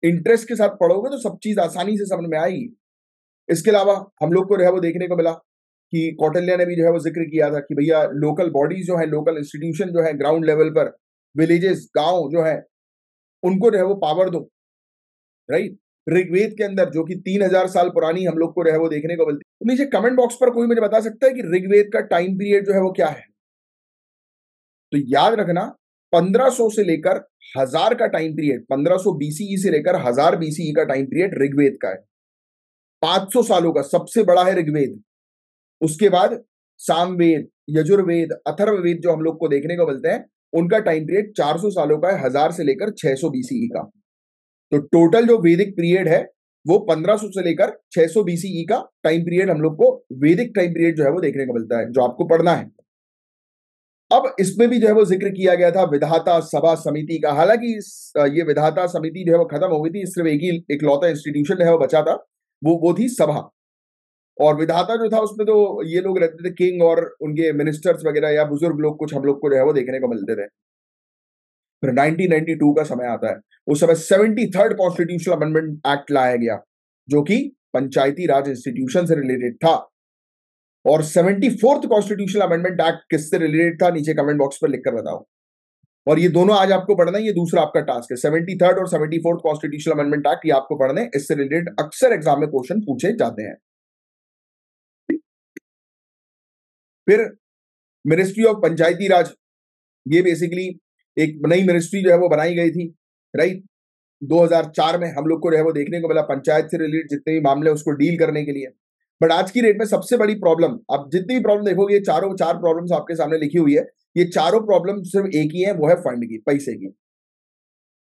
इंटरेस्ट के साथ पढ़ोगे तो सब चीज आसानी से समझ में आएगी। इसके अलावा हम लोग को जो है वो देखने को मिला कि कौटिल्य ने भी जो है वो जिक्र किया था कि भैया लोकल बॉडीज जो है, लोकल इंस्टीट्यूशन जो है, ग्राउंड लेवल पर विलेजेस, गांव जो है, उनको जो है वो पावर दो, राइट? ऋग्वेद के अंदर, जो कि 3000 साल पुरानी हम लोग को जो है वो देखने को मिलती है। तो नीचे कमेंट बॉक्स पर कोई मुझे बता सकता है कि ऋग्वेद का टाइम पीरियड जो है वो क्या है? तो याद रखना, 1500 से लेकर 1000 का टाइम पीरियड, 1500 बीसीई से लेकर 1000 बीसीई का टाइम पीरियड ऋग्वेद का है। 500 सालों का सबसे बड़ा है ऋग्वेद। उसके बाद सामवेद, यजुर्वेद, अथर्ववेद जो हम लोग को देखने को मिलते हैं, उनका टाइम पीरियड 400 सालों का है, 1000 से लेकर 600 बीसीई का। तो टोटल जो वैदिक पीरियड है वो 1500 से लेकर 600 बीसीई का टाइम पीरियड हम लोग को वैदिक टाइम पीरियड जो है वो देखने को मिलता है, जो आपको पढ़ना है। अब इसमें भी जो है वो जिक्र किया गया था विधाता सभा समिति का। हालांकि ये विधाता समिति जो है वो खत्म हो गई थी, सिर्फ एक ही इकलौता इंस्टीट्यूशन जो है वो बचा था, वो थी सभा। और विधाता जो था उसमें तो ये लोग रहते थे, किंग और उनके मिनिस्टर्स वगैरह या बुजुर्ग लोग, कुछ हम लोग को जो है वो देखने को मिलते थे। फिर 1992 का समय आता है, उस समय 73rd कॉन्स्टिट्यूशनल अमेंडमेंट एक्ट लाया गया, जो कि पंचायती राज इंस्टीट्यूशन से रिलेटेड था। और 74th कॉन्स्टिट्यूशनल अमेंडमेंट एक्ट किससे रिलेटेड था? नीचे कमेंट बॉक्स पर लिखकर बताओ। और ये दोनों आज आपको पढ़ना है, ये दूसरा आपका टास्क है। 73rd और 74th कॉन्स्टिट्यूशनल अमेंडमेंट एक्ट, ये आपको पढ़ने, इससे रिलेटेड अक्सर एग्जाम में क्वेश्चन पूछे जाते हैं। फिर मिनिस्ट्री ऑफ पंचायती राज, ये बेसिकली एक नई मिनिस्ट्री जो है वो बनाई गई थी, राइट? 2004 में हम लोग को जो है वो देखने को मिला, पंचायत से रिलेटेड जितने भी मामले उसको डील करने के लिए। बट आज की डेट में सबसे बड़ी प्रॉब्लम, आप जितनी भी प्रॉब्लम देखोगे, ये चार प्रॉब्लम्स आपके सामने लिखी हुई है, ये चारों प्रॉब्लम सिर्फ एक ही है, वो है फंड की, पैसे की।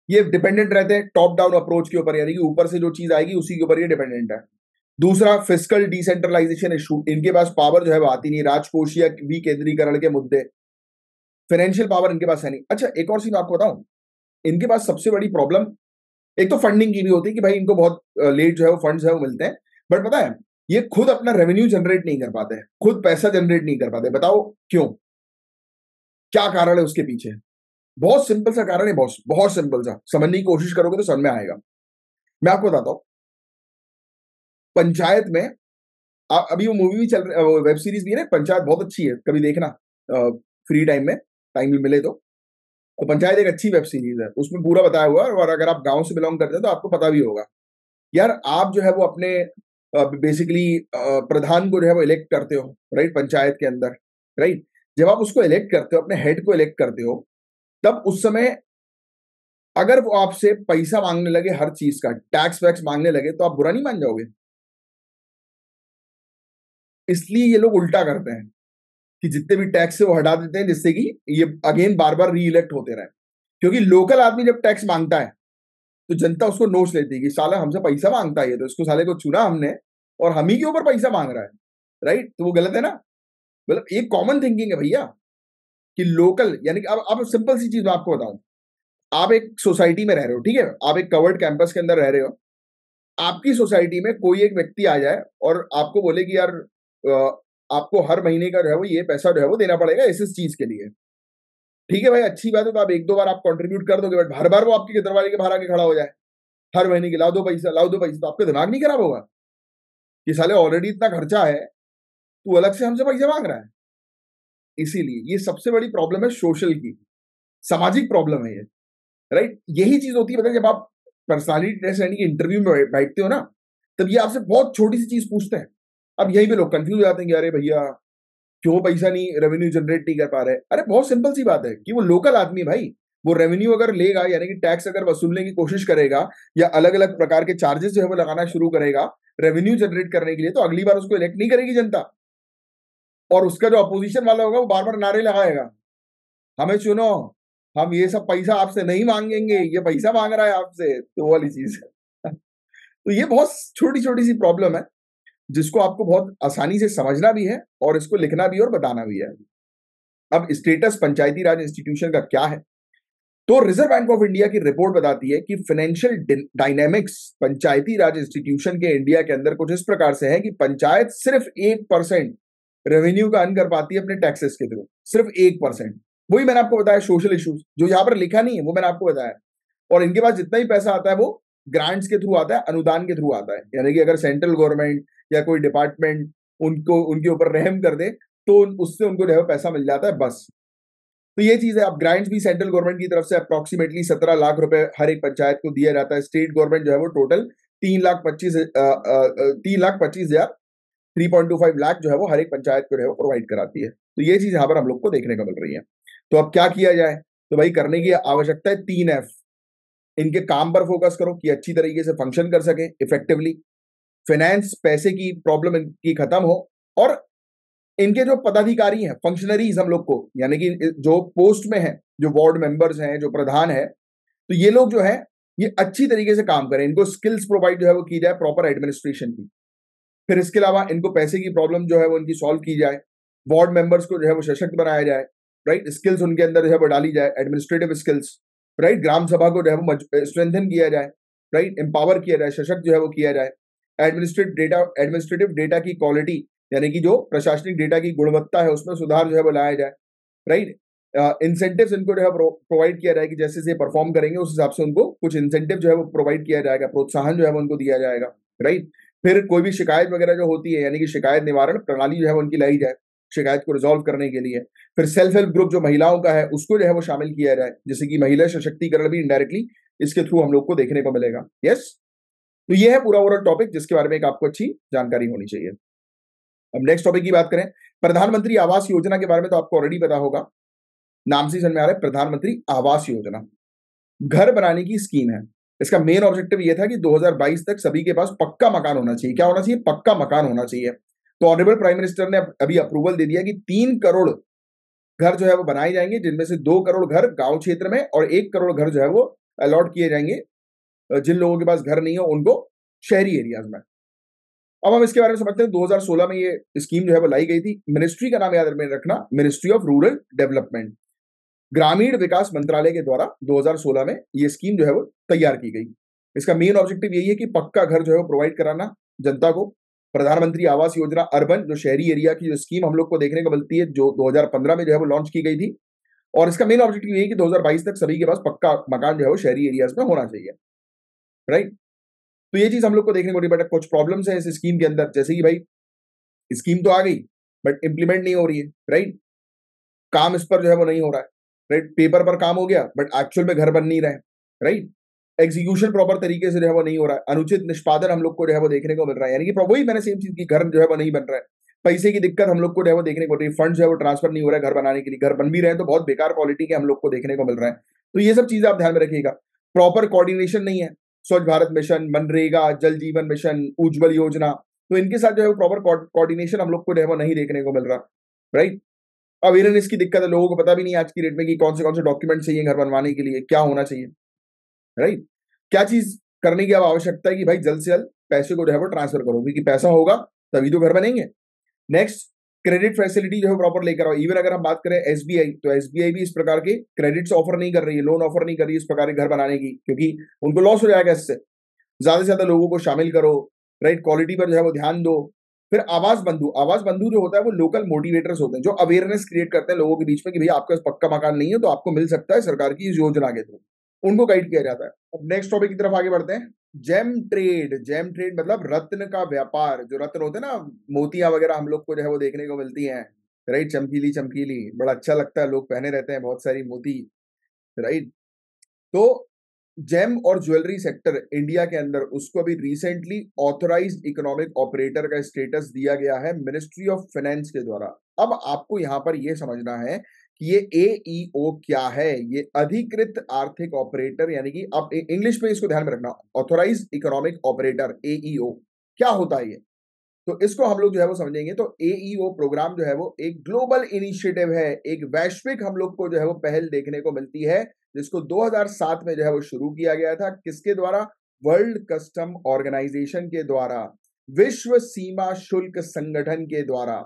ये डिपेंडेंट रहते हैं टॉप डाउन अप्रोच के ऊपर, यानी कि ऊपर से जो चीज आएगी उसी के ऊपर ये डिपेंडेंट है। दूसरा, फिस्कल डिसेंट्रलाइजेशन इशू, इनके पास पावर जो है वो आती नहीं, राजकोषीय विकेंद्रीकरण के मुद्दे, फाइनेंशियल पावर इनके पास है नहीं। अच्छा, एक और चीज मैं आपको बताऊं, इनके पास सबसे बड़ी प्रॉब्लम एक तो फंडिंग की भी होती है कि भाई इनको बहुत लेट जो है वो फंड्स है वो मिलते हैं। बट पता है, ये खुद अपना रेवेन्यू जनरेट नहीं कर पाते हैं, खुद पैसा जनरेट नहीं कर पाते। बताओ क्यों, क्या कारण है उसके पीछे? बहुत सिंपल सा कारण है बॉस, बहुत सिंपल सा, समझने की कोशिश करोगे तो समझ में आएगा। मैं आपको बताता हूं, पंचायत में अभी वो मूवी भी चल रही, वेब सीरीज भी है ना पंचायत, बहुत अच्छी है, कभी देखना फ्री टाइम में, टाइम भी मिले तो पंचायत एक अच्छी वेब सीरीज है, उसमें पूरा बताया हुआ है। और अगर आप गांव से बिलोंग करते हैं तो आपको पता भी होगा। यार आप जो है वो अपने बेसिकली प्रधान को जो है वो इलेक्ट करते हो, राइट? पंचायत के अंदर, राइट? जब आप उसको इलेक्ट करते हो, अपने हेड को इलेक्ट करते हो, तब उस समय अगर वो आपसे पैसा मांगने लगे, हर चीज का टैक्स वैक्स मांगने लगे, तो आप बुरा नहीं मान जाओगे? इसलिए ये लोग उल्टा करते हैं कि जितने भी टैक्स है वो हटा देते हैं, जिससे कि ये अगेन बार बार री इलेक्ट होते रहे। क्योंकि लोकल आदमी जब टैक्स मांगता है तो जनता उसको नोच लेती है कि साला हमसे पैसा मांगता है, ये तो इसको साले को चुना हमने और हम ही के ऊपर पैसा मांग रहा है, राइट? तो वो गलत है ना। मतलब एक कॉमन थिंकिंग है भैया कि लोकल, यानी कि अब सिंपल सी चीज मैं आपको बताऊं, आप एक सोसाइटी में रह रहे हो, ठीक है? आप एक कवर्ड कैंपस के अंदर रह रहे हो, आपकी सोसाइटी में कोई एक व्यक्ति आ जाए और आपको बोले कि यार आपको हर महीने का जो है वो ये पैसा जो है वो देना पड़ेगा इस चीज के लिए। ठीक है भाई, अच्छी बात है, तो आप एक दो बार आप कंट्रीब्यूट कर दोगे, बट हर बार वो आपके दरवाजे के बाहर आके खड़ा हो जाए हर महीने की, लाओ दो पैसा, लाओ दो पैसा, तो आपका दिमाग नहीं खराब होगा कि साले ऑलरेडी इतना खर्चा है, तू अलग से हमसे पैसा मांग रहा है? इसीलिए ये सबसे बड़ी प्रॉब्लम है सोशल की, सामाजिक प्रॉब्लम है ये, राइट? यही चीज होती है, मतलब जब आप पर्सनालिटी टेस्ट यानी कि इंटरव्यू में बैठते हो ना, तब ये आपसे बहुत छोटी सी चीज पूछते हैं। अब यहीं पे लोग कंफ्यूज हो जाते हैं कि अरे भैया क्यों पैसा नहीं, रेवेन्यू जनरेट नहीं कर पा रहे? अरे बहुत सिंपल सी बात है कि वो लोकल आदमी भाई, वो रेवेन्यू अगर लेगा, यानी कि टैक्स अगर वसूलने की कोशिश करेगा या अलग अलग प्रकार के चार्जेस जो है वो लगाना शुरू करेगा रेवेन्यू जनरेट करने के लिए, तो अगली बार उसको इलेक्ट नहीं करेगी जनता। और उसका जो अपोजिशन वाला होगा वो बार बार नारे लगाएगा, हमें चुनो, हम ये सब पैसा आपसे नहीं मांगेंगे, ये पैसा मांग रहा है आपसे, तो वो वाली चीज। तो ये बहुत छोटी छोटी सी प्रॉब्लम है। जिसको आपको बहुत आसानी से समझना भी है और इसको लिखना भी और बताना भी है। अब स्टेटस पंचायती राज इंस्टीट्यूशन का क्या है? तो रिजर्व बैंक ऑफ इंडिया की रिपोर्ट बताती है कि फाइनेंशियल डायनेमिक्स पंचायती राज इंस्टीट्यूशन के इंडिया के अंदर कुछ इस प्रकार से है कि पंचायत सिर्फ 1% रेवेन्यू का अर्न कर पाती है अपने टैक्सेस के थ्रू, सिर्फ 1%। वही मैंने आपको बताया, सोशल इश्यूज जो यहाँ पर लिखा नहीं है वो मैंने आपको बताया। और इनके पास जितना ही पैसा आता है वो ग्रांट्स के थ्रू आता है, अनुदान के थ्रू आता है। यानी कि अगर सेंट्रल गवर्नमेंट या कोई डिपार्टमेंट उनको उनके ऊपर रहम कर दे तो उससे उनको जो है पैसा मिल जाता है, बस। तो ये चीज है। अब ग्रांट्स भी सेंट्रल गवर्नमेंट की तरफ से अप्रोक्सीमेटली 17 लाख रुपए हर एक पंचायत को दिया जाता है। स्टेट गवर्नमेंट जो है वो टोटल 3,25,000 3.25 लाख जो है वो हर एक पंचायत को जो है वो प्रोवाइड कराती है। तो ये चीज यहाँ पर हम लोग को देखने को मिल रही है। तो अब क्या किया जाए? तो भाई करने की आवश्यकता है 3 F। इनके काम पर फोकस करो कि अच्छी तरीके से फंक्शन कर सके इफेक्टिवली। फाइनेंस, पैसे की प्रॉब्लम इनकी खत्म हो। और इनके जो पदाधिकारी हैं, फंक्शनरीज हम लोग को, यानी कि जो पोस्ट में है, जो वार्ड मेंबर्स हैं, जो प्रधान है, तो ये लोग जो है ये अच्छी तरीके से काम करें। इनको स्किल्स प्रोवाइड जो है वो की जाए प्रॉपर एडमिनिस्ट्रेशन की। फिर इसके अलावा इनको पैसे की प्रॉब्लम जो है वो इनकी सॉल्व की जाए। वार्ड मेंबर्स को जो है वो सशक्त बनाया जाए, राइट। स्किल्स उनके अंदर जो है वो डाली जाए, एडमिनिस्ट्रेटिव स्किल्स, राइट। ग्राम सभा को जो है वो स्ट्रेंथन किया जाए, राइट, एम्पावर किया जाए, सशक्त जो है वो किया जाए। एडमिनिस्ट्रेटिव डेटा की क्वालिटी, यानी कि जो प्रशासनिक डेटा की गुणवत्ता है उसमें सुधार जो है वो लाया जाए, राइट। इंसेंटिव्स इनको जो है प्रोवाइड किया जाए कि जैसे जैसे परफॉर्म करेंगे उस हिसाब से उनको कुछ इंसेंटिव जो है वो प्रोवाइड किया जाएगा, प्रोत्साहन जो है वो उनको दिया जाएगा, राइट। फिर कोई भी शिकायत वगैरह जो होती है, यानी कि शिकायत निवारण प्रणाली जो है उनकी लाई जाए शिकायत को रिजॉल्व करने के लिए। फिर सेल्फ हेल्प ग्रुप जो महिलाओं का है उसको जो है वो शामिल किया जाए, जैसे कि महिला सशक्तिकरण भी इनडायरेक्टली इसके थ्रू हम लोग को देखने को मिलेगा। यस, तो ये है पूरा ओवरऑल टॉपिक जिसके बारे में एक आपको अच्छी जानकारी होनी चाहिए। अब नेक्स्ट टॉपिक की बात करें, प्रधानमंत्री आवास योजना के बारे में तो आपको ऑलरेडी पता होगा, नाम से समझ में आ रहा है, प्रधानमंत्री आवास योजना घर बनाने की स्कीम है। इसका मेन ऑब्जेक्टिव यह था कि 2022 तक सभी के पास पक्का मकान होना चाहिए। क्या होना चाहिए? पक्का मकान होना चाहिए। तो ऑनरेबल प्राइम मिनिस्टर ने अभी अप्रूवल दे दिया कि 3 करोड़ घर जो है वो बनाए जाएंगे, जिनमें से 2 करोड़ घर गांव क्षेत्र में और 1 करोड़ घर जो है वो अलॉट किए जाएंगे जिन लोगों के पास घर नहीं है उनको शहरी एरियाज में। अब हम इसके बारे में समझते हैं। 2016 में ये स्कीम जो है वो लाई गई थी। मिनिस्ट्री का नाम याद रखना, मिनिस्ट्री ऑफ रूरल डेवलपमेंट, ग्रामीण विकास मंत्रालय के द्वारा 2016 में ये स्कीम जो है वो तैयार की गई। इसका मेन ऑब्जेक्टिव यही है कि पक्का घर जो है वो प्रोवाइड कराना जनता को। प्रधानमंत्री आवास योजना अर्बन, जो शहरी एरिया की जो स्कीम हम लोग को देखने को मिलती है, जो 2015 में जो है वो लॉन्च की गई थी। और इसका मेन ऑब्जेक्टिव यही है कि 2022 तक सभी के पास पक्का मकान जो है वो शहरी एरियाज में होना चाहिए, राइट। तो ये चीज हम लोग को देखने को मिली। बट कुछ प्रॉब्लम्स है इस स्कीम के अंदर, जैसे कि भाई स्कीम तो आ गई बट इंप्लीमेंट नहीं हो रही है, राइट। काम इस पर जो है वो नहीं हो रहा है, राइट। पेपर पर काम हो गया बट एक्चुअल में घर बन नहीं रहे, राइट। एग्जीक्यूशन प्रॉपर तरीके से जो है वो नहीं हो रहा है, अनुचित निष्पादन हम लोग को जो है वो देखने को मिल रहा है। यानी कि वही मैंने सेम चीज की, घर जो है वो नहीं बन रहा है, पैसे की दिक्कत हम लोग को जो है वो देखने को मिल रही है, फंड जो है वो ट्रांसफर नहीं हो रहा है घर बनाने के लिए, घर बन भी रहे हैं तो बहुत बेकार क्वालिटी के हम लोग को देखने को मिल रहा है। तो ये सब चीजें आप ध्यान में रखिएगा। प्रॉपर कोऑर्डिनेशन नहीं है, स्वच्छ भारत मिशन, मनरेगा, जल जीवन मिशन, उज्जवल योजना, तो इनके साथ जो है प्रॉपर कोऑर्डिनेशन हम लोग को जो है वो नहीं देखने को मिल रहा, राइट। अवेयरनेस की दिक्कत है, लोगों को पता भी नहीं आज की डेट में कि कौन से डॉक्यूमेंट चाहिए घर बनवाने के लिए, क्या होना चाहिए, राइट। क्या चीज करने की अब आवश्यकता है कि भाई जल्द से जल्द पैसे को जो है वो ट्रांसफर करो, क्योंकि पैसा होगा तभी तो घर बनेंगे। नेक्स्ट, क्रेडिट फैसिलिटी जो है प्रॉपर लेकर आओ। इवन अगर हम बात करें एसबीआई, तो एसबीआई भी इस प्रकार के क्रेडिट्स ऑफर नहीं कर रही है, लोन ऑफर नहीं कर रही है इस प्रकार के घर बनाने की, क्योंकि उनको लॉस हो जाएगा इससे। ज्यादा से ज्यादा लोगों को शामिल करो, राइट। क्वालिटी पर जो है वो ध्यान दो। फिर आवास बंधु, आवास बंधु जो होता है वो लोकल मोटिवेटर्स होते हैं, जो अवेयरनेस क्रिएट करते हैं लोगों के बीच में कि भैया आपके पास पक्का मकान नहीं है तो आपको मिल सकता है सरकार की इस योजना के थ्रू, उनको गाइड किया जाता है। अब नेक्स्ट टॉपिक की तरफ आगे बढ़ते हैं। जेम ट्रेड, जेम ट्रेड मतलब रत्न का व्यापार। जो रत्न होते हैं ना, मोतियां वगैरह हम लोग को जो है वो देखने को मिलती हैं, राइट, चमकीली चमकीली, बड़ा अच्छा लगता है, लोग पहने रहते हैं बहुत सारी मोती, राइट। तो जेम और ज्वेलरी सेक्टर इंडिया के अंदर उसको अभी रिसेंटली ऑथराइज्ड इकोनॉमिक ऑपरेटर का स्टेटस दिया गया है मिनिस्ट्री ऑफ फाइनेंस के द्वारा। अब आपको यहां पर यह समझना है कि ये एईओ क्या है। ये अधिकृत आर्थिक ऑपरेटर, यानी कि आप इंग्लिश में इसको ध्यान में रखना, ऑथराइज्ड इकोनॉमिक ऑपरेटर, एईओ क्या होता है ये, तो इसको हम लोग जो है वो समझेंगे। तो एईओ प्रोग्राम जो है वो एक ग्लोबल इनिशिएटिव है, एक वैश्विक हम लोग को जो है वो पहल देखने को मिलती है, जिसको 2007 में जो है वो शुरू किया गया था। किसके द्वारा? वर्ल्ड कस्टम ऑर्गेनाइजेशन के द्वारा। विश्व सीमा शुल्क संगठन के द्वारा,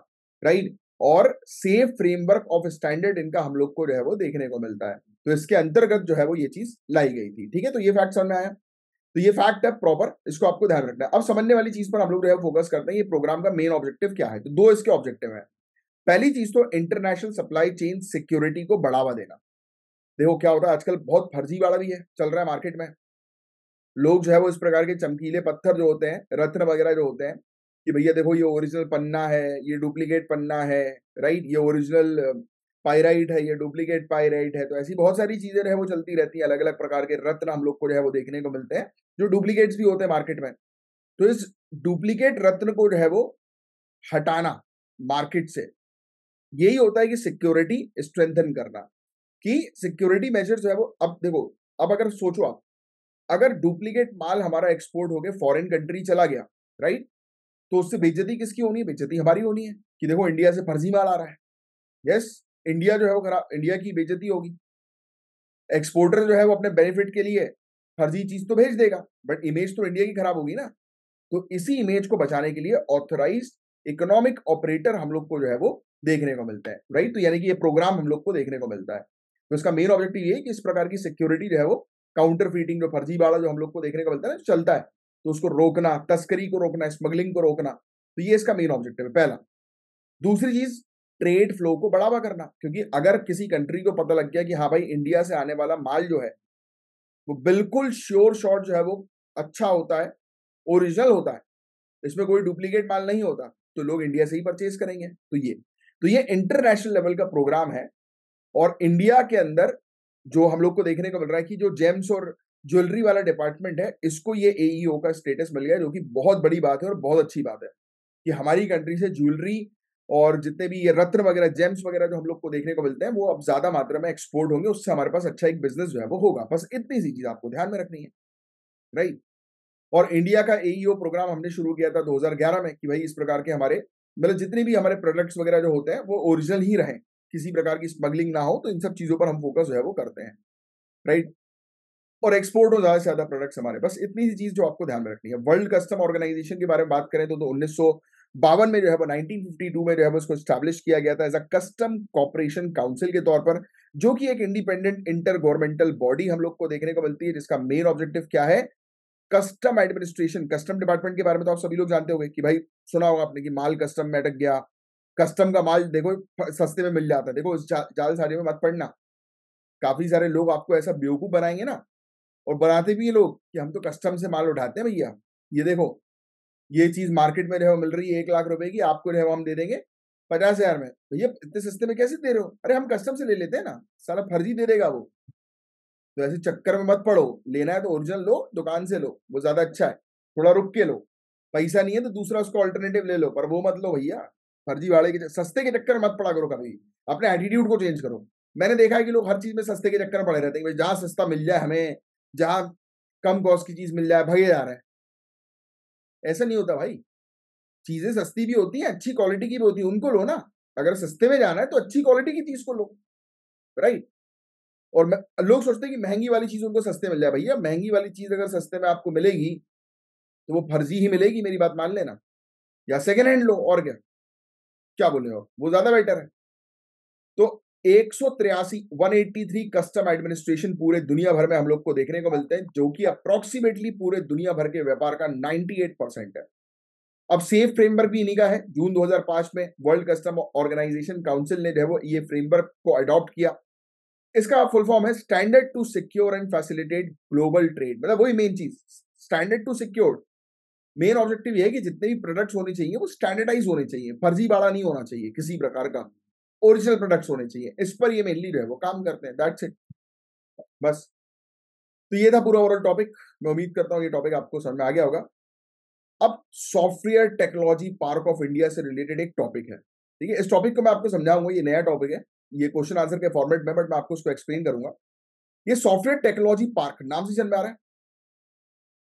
राइट, और सेफ फ्रेमवर्क ऑफ स्टैंडर्ड इनका हम लोग को जो है वो देखने को मिलता है। तो इसके अंतर्गत जो है वो ये चीज लाई गई थी। ठीक है, तो ये फैक्ट समझ में आया। तो ये फैक्ट है प्रॉपर, इसको आपको ध्यान रखना है। अब समझने वाली चीज पर हम लोग जो है फोकस करते हैं, ये प्रोग्राम का मेन ऑब्जेक्टिव क्या है। तो दो इसके ऑब्जेक्टिव है। पहली चीज तो इंटरनेशनल सप्लाई चेन सिक्योरिटी को बढ़ावा देना। देखो क्या होता है आजकल, बहुत फर्जीवाड़ा भी है चल रहा है मार्केट में। लोग जो है वो इस प्रकार के चमकीले पत्थर जो होते हैं, रत्न वगैरह जो होते हैं, कि भैया देखो ये ओरिजिनल पन्ना है, ये डुप्लीकेट पन्ना है, राइट, ये ओरिजिनल पाइराइट है, ये डुप्लीकेट पाइराइट है। तो ऐसी बहुत सारी चीजें जो है वो चलती रहती हैं, अलग अलग प्रकार के रत्न हम लोग को जो है वो देखने को मिलते हैं, जो डुप्लीकेट्स भी होते हैं मार्केट में। तो इस डुप्लीकेट रत्न को जो है वो हटाना मार्केट से, यही होता है कि सिक्योरिटी स्ट्रेंथन करना, कि सिक्योरिटी मेजर जो है वो, अब देखो, अब अगर सोचो आप, अगर डुप्लीकेट माल हमारा एक्सपोर्ट होके फॉरेन कंट्री चला गया, राइट, तो उससे बेइज्जती किसकी होनी है? बेइज्जती हमारी होनी है कि देखो इंडिया से फर्जी माल आ रहा है। यस, इंडिया जो है वो खराब, इंडिया की बेइज्जती होगी। एक्सपोर्टर जो है वो अपने बेनिफिट के लिए फर्जी चीज तो भेज देगा, बट इमेज तो इंडिया की खराब होगी ना। तो इसी इमेज को बचाने के लिए ऑथराइज्ड इकोनॉमिक ऑपरेटर हम लोग को जो है वो देखने को मिलता है, राइट। तो यानी कि ये प्रोग्राम हम लोग को देखने को मिलता है। तो इसका मेन ऑब्जेक्टिव ये है कि इस प्रकार की सिक्योरिटी जो है वो, काउंटर फीटिंग, जो फर्जीवाड़ा जो हम लोग को देखने को मिलता है ना, चलता है, तो उसको रोकना, तस्करी को रोकना, स्मगलिंग को रोकना। तो ये इसका मेन ऑब्जेक्टिव है, पहला। दूसरी चीज, ट्रेड फ्लो को बढ़ावा करना, क्योंकि अगर किसी कंट्री को पता लग गया कि हाँ भाई इंडिया से आने वाला माल जो है वो बिल्कुल श्योर शॉट जो है वो अच्छा होता है, ओरिजिनल होता है, इसमें कोई डुप्लीकेट माल नहीं होता, तो लोग इंडिया से ही परचेज करेंगे। तो ये इंटरनेशनल लेवल का प्रोग्राम है। और इंडिया के अंदर जो हम लोग को देखने को मिल रहा है कि जो जेम्स और ज्वेलरी वाला डिपार्टमेंट है, इसको ये एईओ का स्टेटस मिल गया, जो कि बहुत बड़ी बात है और बहुत अच्छी बात है कि हमारी कंट्री से ज्वेलरी और जितने भी ये रत्न वगैरह, जेम्स वगैरह जो हम लोग को देखने को मिलते हैं, वो अब ज्यादा मात्रा में एक्सपोर्ट होंगे, उससे हमारे पास अच्छा एक बिजनेस जो है वो होगा। बस इतनी सी चीज आपको ध्यान में रखनी है, राइट। और इंडिया का एईओ प्रोग्राम हमने शुरू किया था 2011 में कि भाई इस प्रकार के हमारे, मतलब जितने भी हमारे प्रोडक्ट्स वगैरह जो होते हैं वो ओरिजिनल ही रहें, किसी प्रकार की स्मगलिंग ना हो। तो इन सब चीजों पर हम फोकस जो है वो करते हैं, राइट। और एक्सपोर्ट हो ज्यादा से ज्यादा प्रोडक्ट्स हमारे, बस इतनी सी चीज जो आपको ध्यान में रखनी है। वर्ल्ड कस्टम ऑर्गेनाइजेशन के बारे में बात करें तो 1952 में जो है वो, 1952 में जो है वो इसको स्टैब्लिश किया गया था as a custom cooperation council के तौर पर, जो कि एक इंडिपेंडेंट इंटर गवर्नमेंटल बॉडी हम लोग को देखने को मिलती है, जिसका मेन ऑब्जेक्टिव क्या है? Custom administration. कस्टम डिपार्टमेंट के बारे में तो आप सभी लोग जानते होंगे कि भाई, सुना होगा आपने कि माल कस्टम में अटक गया। कस्टम का माल देखो सस्ते में मिल जाता है। देखो इस जालसाजी में मत पड़ना। काफी सारे लोग आपको ऐसा बेवकूफ बनाएंगे ना, और बनाते भी ये लोग कि हम तो कस्टम से माल उठाते हैं भैया, ये देखो ये चीज मार्केट में जो है मिल रही है 1 लाख रुपए की, आपको जो है हम दे देंगे 50,000 में। भैया इतने सस्ते में कैसे दे रहे हो? अरे हम कस्टम से ले लेते हैं ना, साला फर्जी दे देगा वो। तो ऐसे चक्कर में मत पड़ो, लेना है तो ओरिजिनल लो, दुकान से लो, वो ज्यादा अच्छा है। थोड़ा रुक के लो, पैसा नहीं है तो दूसरा उसका ऑल्टरनेटिव ले लो, पर वो मत लो भैया। फर्जी वाले के सस्ते के चक्कर में मत पड़ा करो कभी। अपने एटीट्यूड को चेंज करो। मैंने देखा है कि लोग हर चीज में सस्ते के चक्कर में पड़े रहते हैं, भाई जहां सस्ता मिल जाए हमें, जहां कम कॉस्ट की चीज मिल जाए, भगे जा रहे हैं। ऐसा नहीं होता भाई। चीजें सस्ती भी होती है, अच्छी क्वालिटी की भी होती है, उनको लो ना। अगर सस्ते में जाना है तो अच्छी क्वालिटी की चीज को लो, राइट। और लोग सोचते हैं कि महंगी वाली चीज उनको सस्ते मिल जाए। भैया महंगी वाली चीज अगर सस्ते में आपको मिलेगी तो वो फर्जी ही मिलेगी, मेरी बात मान लेना। या सेकेंड हैंड लो, और क्या, क्या बोले हो, वो ज्यादा बेटर है। तो 183 183 कस्टम एडमिनिस्ट्रेशन पूरे दुनिया भर में हम लोग को देखने को मिलते हैं, जो कि अप्रोक्सीमेटली पूरे दुनिया भर के व्यापार का 98% है। अब सेफ फ्रेमवर्क भी इन्हीं का है। जून 2005 में वर्ल्ड कस्टम ऑर्गेनाइजेशन काउंसिल ने जो है वो ये फ्रेमवर्क को अडॉप्ट किया। इसका फुल फॉर्म है standard to secure and facilitate global trade, मतलब वही मेन चीज, standard to secure. Main objective ये है कि जितने भी प्रोडक्ट्स होने चाहिए वो स्टैंडर्डाइज होने चाहिए, फर्जीवाड़ा नहीं होना चाहिए किसी प्रकार का, ओरिजिनल प्रोडक्ट्स होने चाहिए। इस पर ये मेनली जो है वो काम करते हैं, दैट्स इट, बस। तो ये था पूरा ओवरऑल टॉपिक। मैं उम्मीद करता हूँ ये टॉपिक आपको समझ में आ गया होगा। अब software technology park of India से रिलेटेड एक टॉपिक है, ठीक है। इस टॉपिक को मैं आपको समझाऊंगा, ये नया टॉपिक है, ये क्वेश्चन आंसर के फॉर्मेट में, बट मैं आपको उसको एक्सप्लेन करूंगा। ये सॉफ्टवेयर टेक्नोलॉजी पार्क नाम से समझ में आ रहा है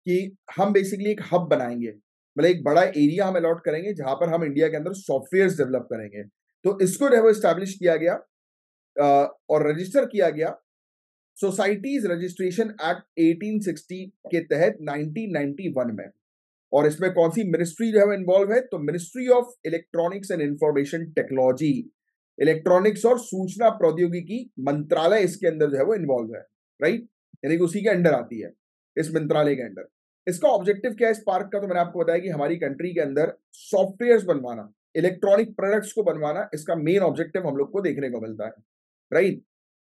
कि हम बेसिकली एक हब बनाएंगे, मतलब एक बड़ा एरिया हम अलॉट करेंगे जहां पर हम इंडिया के अंदर सॉफ्टवेयर डेवलप करेंगे। तो इसको जो है स्टैब्लिश किया गया और रजिस्टर किया गया सोसाइटीज रजिस्ट्रेशन एक्ट 1860 के तहत 1991 में। और इसमें कौन सी मिनिस्ट्री जो है इन्वॉल्व है, तो ministry of electronics and information technology, electronics और सूचना प्रौद्योगिकी मंत्रालय इसके अंदर जो है वो इन्वॉल्व है, राइट, यानी कि उसी के अंडर आती है, इस मंत्रालय के अंडर। इसका ऑब्जेक्टिव क्या है इस पार्क का, तो मैंने आपको बताया कि हमारी कंट्री के अंदर सॉफ्टवेयर बनवाना, इलेक्ट्रॉनिक प्रोडक्ट्स को बनवाना, इसका मेन ऑब्जेक्टिव हम लोग को देखने को मिलता है, राइट।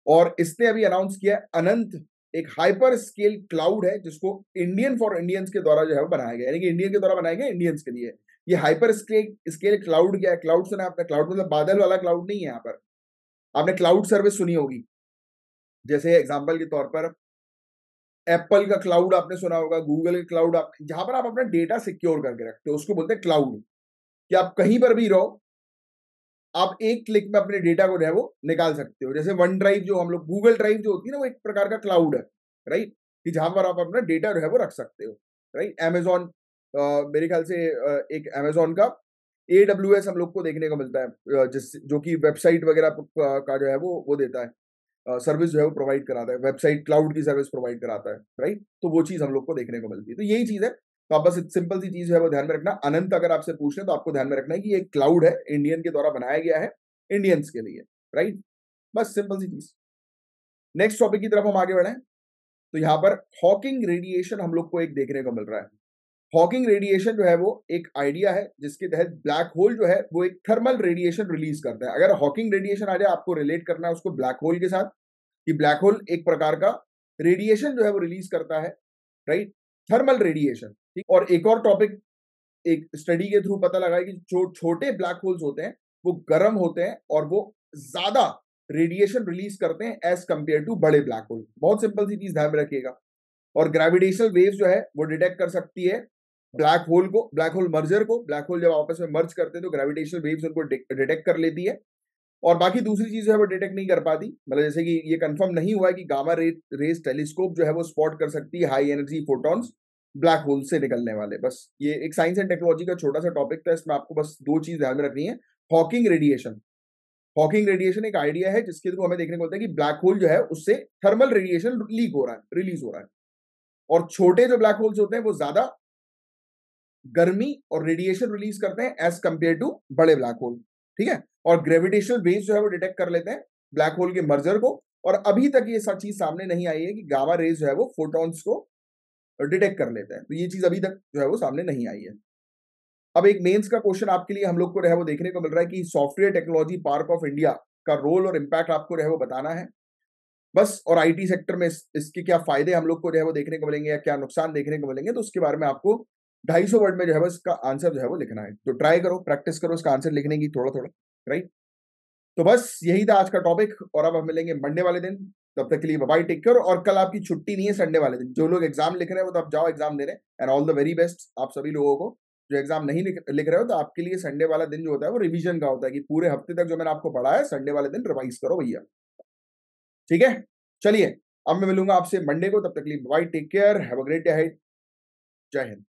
और इसने अभी अनाउंस किया अनंत, एक हाइपर स्केल क्लाउड है जिसको इंडियन फॉर इंडियंस के द्वारा जो है बनाया गया, यानी कि इंडियन के द्वारा बनाया गया इंडियंस के लिए। ये हाइपर स्केल क्लाउड क्या है? क्लाउड सुना आपने? क्लाउड मतलब बादल वाला क्लाउड नहीं है। यहाँ पर आपने क्लाउड सर्विस सुनी होगी, जैसे एग्जांपल के तौर पर एप्पल का क्लाउड आपने सुना होगा, गूगल का क्लाउड, आप जहां पर आप अपना डेटा सिक्योर करके रखते हो उसको बोलते हैं क्लाउड, कि आप कहीं पर भी रहो, आप एक क्लिक में अपने डेटा को जो है वो निकाल सकते हो। जैसे वन ड्राइव जो हम लोग, गूगल ड्राइव जो होती है ना, वो एक प्रकार का क्लाउड है, राइट, कि जहां पर आप अपना डेटा जो है वो रख सकते हो, राइट। अमेजॉन, मेरे ख्याल से एक अमेजॉन का AWS हम लोग को देखने को मिलता है, जिस जो कि वेबसाइट वगैरह का जो है वो देता है, सर्विस जो है वो प्रोवाइड कराता है, वेबसाइट क्लाउड की सर्विस प्रोवाइड कराता है, राइट। तो वो चीज हम लोग को देखने को मिलती है, तो यही चीज है। तो आप बस सिंपल सी चीज है वो ध्यान में रखना। अनंत अगर आपसे पूछ रहे तो आपको ध्यान में रखना है कि ये क्लाउड है, इंडियन के द्वारा बनाया गया है इंडियंस के लिए, राइट। बस सिंपल सी चीज। नेक्स्ट टॉपिक की तरफ हम आगे बढ़े, तो यहाँ पर हॉकिंग रेडिएशन हम लोग को एक देखने को मिल रहा है। हॉकिंग रेडिएशन जो है वो एक आइडिया है जिसके तहत ब्लैक होल जो है वो एक थर्मल रेडिएशन रिलीज करता है। अगर हॉकिंग रेडिएशन आ जाए, आपको रिलेट करना है उसको ब्लैक होल के साथ, कि ब्लैक होल एक प्रकार का रेडिएशन जो है वो रिलीज करता है, राइट, थर्मल रेडिएशन। ठीक, और एक और टॉपिक एक स्टडी के थ्रू पता लगा है कि जो छोटे ब्लैक होल्स होते हैं वो गर्म होते हैं और वो ज्यादा रेडिएशन रिलीज करते हैं एज कंपेयर टू बड़े ब्लैक होल। बहुत सिंपल सी चीज ध्यान में रखिएगा। और ग्रेविटेशनल वेव्स जो है वो डिटेक्ट कर सकती है ब्लैक होल को, ब्लैक होल मर्जर को। ब्लैक होल जब आपस में मर्ज करते हैं तो ग्रेविटेशनल वेव्स उनको डिटेक्ट कर लेती है, और बाकी दूसरी चीज है वो डिटेक्ट नहीं कर पाती। मतलब जैसे कि ये कंफर्म नहीं हुआ है कि गामा रेज टेलीस्कोप जो है वो स्पॉट कर सकती है high energy photons black hole से निकलने वाले। बस ये एक साइंस एंड टेक्नोलॉजी का छोटा सा टॉपिक था, इसमें आपको बस दो चीज ध्यान में रखनी है। हॉकिंग रेडिएशन, हॉकिंग रेडिएशन एक आइडिया है जिसके थ्रू हमें देखने को मिलता है कि ब्लैक होल जो है उससे थर्मल रेडिएशन लीक हो रहा है, रिलीज हो रहा है, और छोटे जो ब्लैक होल्स होते हैं वो ज्यादा गर्मी और रेडिएशन रिलीज करते हैं एज कंपेयर टू बड़े ब्लैक होल। ठीक है, और ग्रेविटेशनल वेव्स जो है वो डिटेक्ट कर लेते हैं ब्लैक होल के मर्जर को। और अभी तक ये सब चीज सामने नहीं आई है कि गामा रेज जो है वो फोटॉन्स को डिटेक्ट कर लेते हैं, तो ये चीज अभी तक जो है वो सामने नहीं आई है। अब एक मेंस का क्वेश्चन आपके लिए हम लोग को रहे वो देखने को मिल रहा है कि software technology park of India का रोल और इम्पैक्ट आपको रहे वो बताना है बस। और आईटी सेक्टर में इसके क्या फायदे हम लोग को जो है वो देखने को मिलेंगे या क्या नुकसान देखने को मिलेंगे, तो उसके बारे में आपको 250 वर्ड में जो है वो इसका आंसर जो है वो लिखना है। तो ट्राई करो, प्रैक्टिस करो इसका आंसर लिखने की थोड़ा थोड़ा, राइट। तो बस यही था आज का टॉपिक, और अब हम मिलेंगे मंडे वाले दिन। तब तक के लिए बाय, टेक केयर। और कल आपकी छुट्टी नहीं है, संडे वाले दिन। जो लोग एग्जाम लिख रहे हैं वो तो आप जाओ एग्जाम देने, and all the very best आप सभी लोगों को। जो एग्जाम नहीं लिख रहे हो तो आपके लिए संडे वाला दिन जो होता है वो रिवीजन का होता है, कि पूरे हफ्ते तक जो मैंने आपको पढ़ाया है संडे वाले दिन रिवाइज करो भैया। ठीक है, चलिए अब मैं मिलूंगा आपसे मंडे को। तब तक के लिए bye, take care, have a great day ahead. जय हिंद।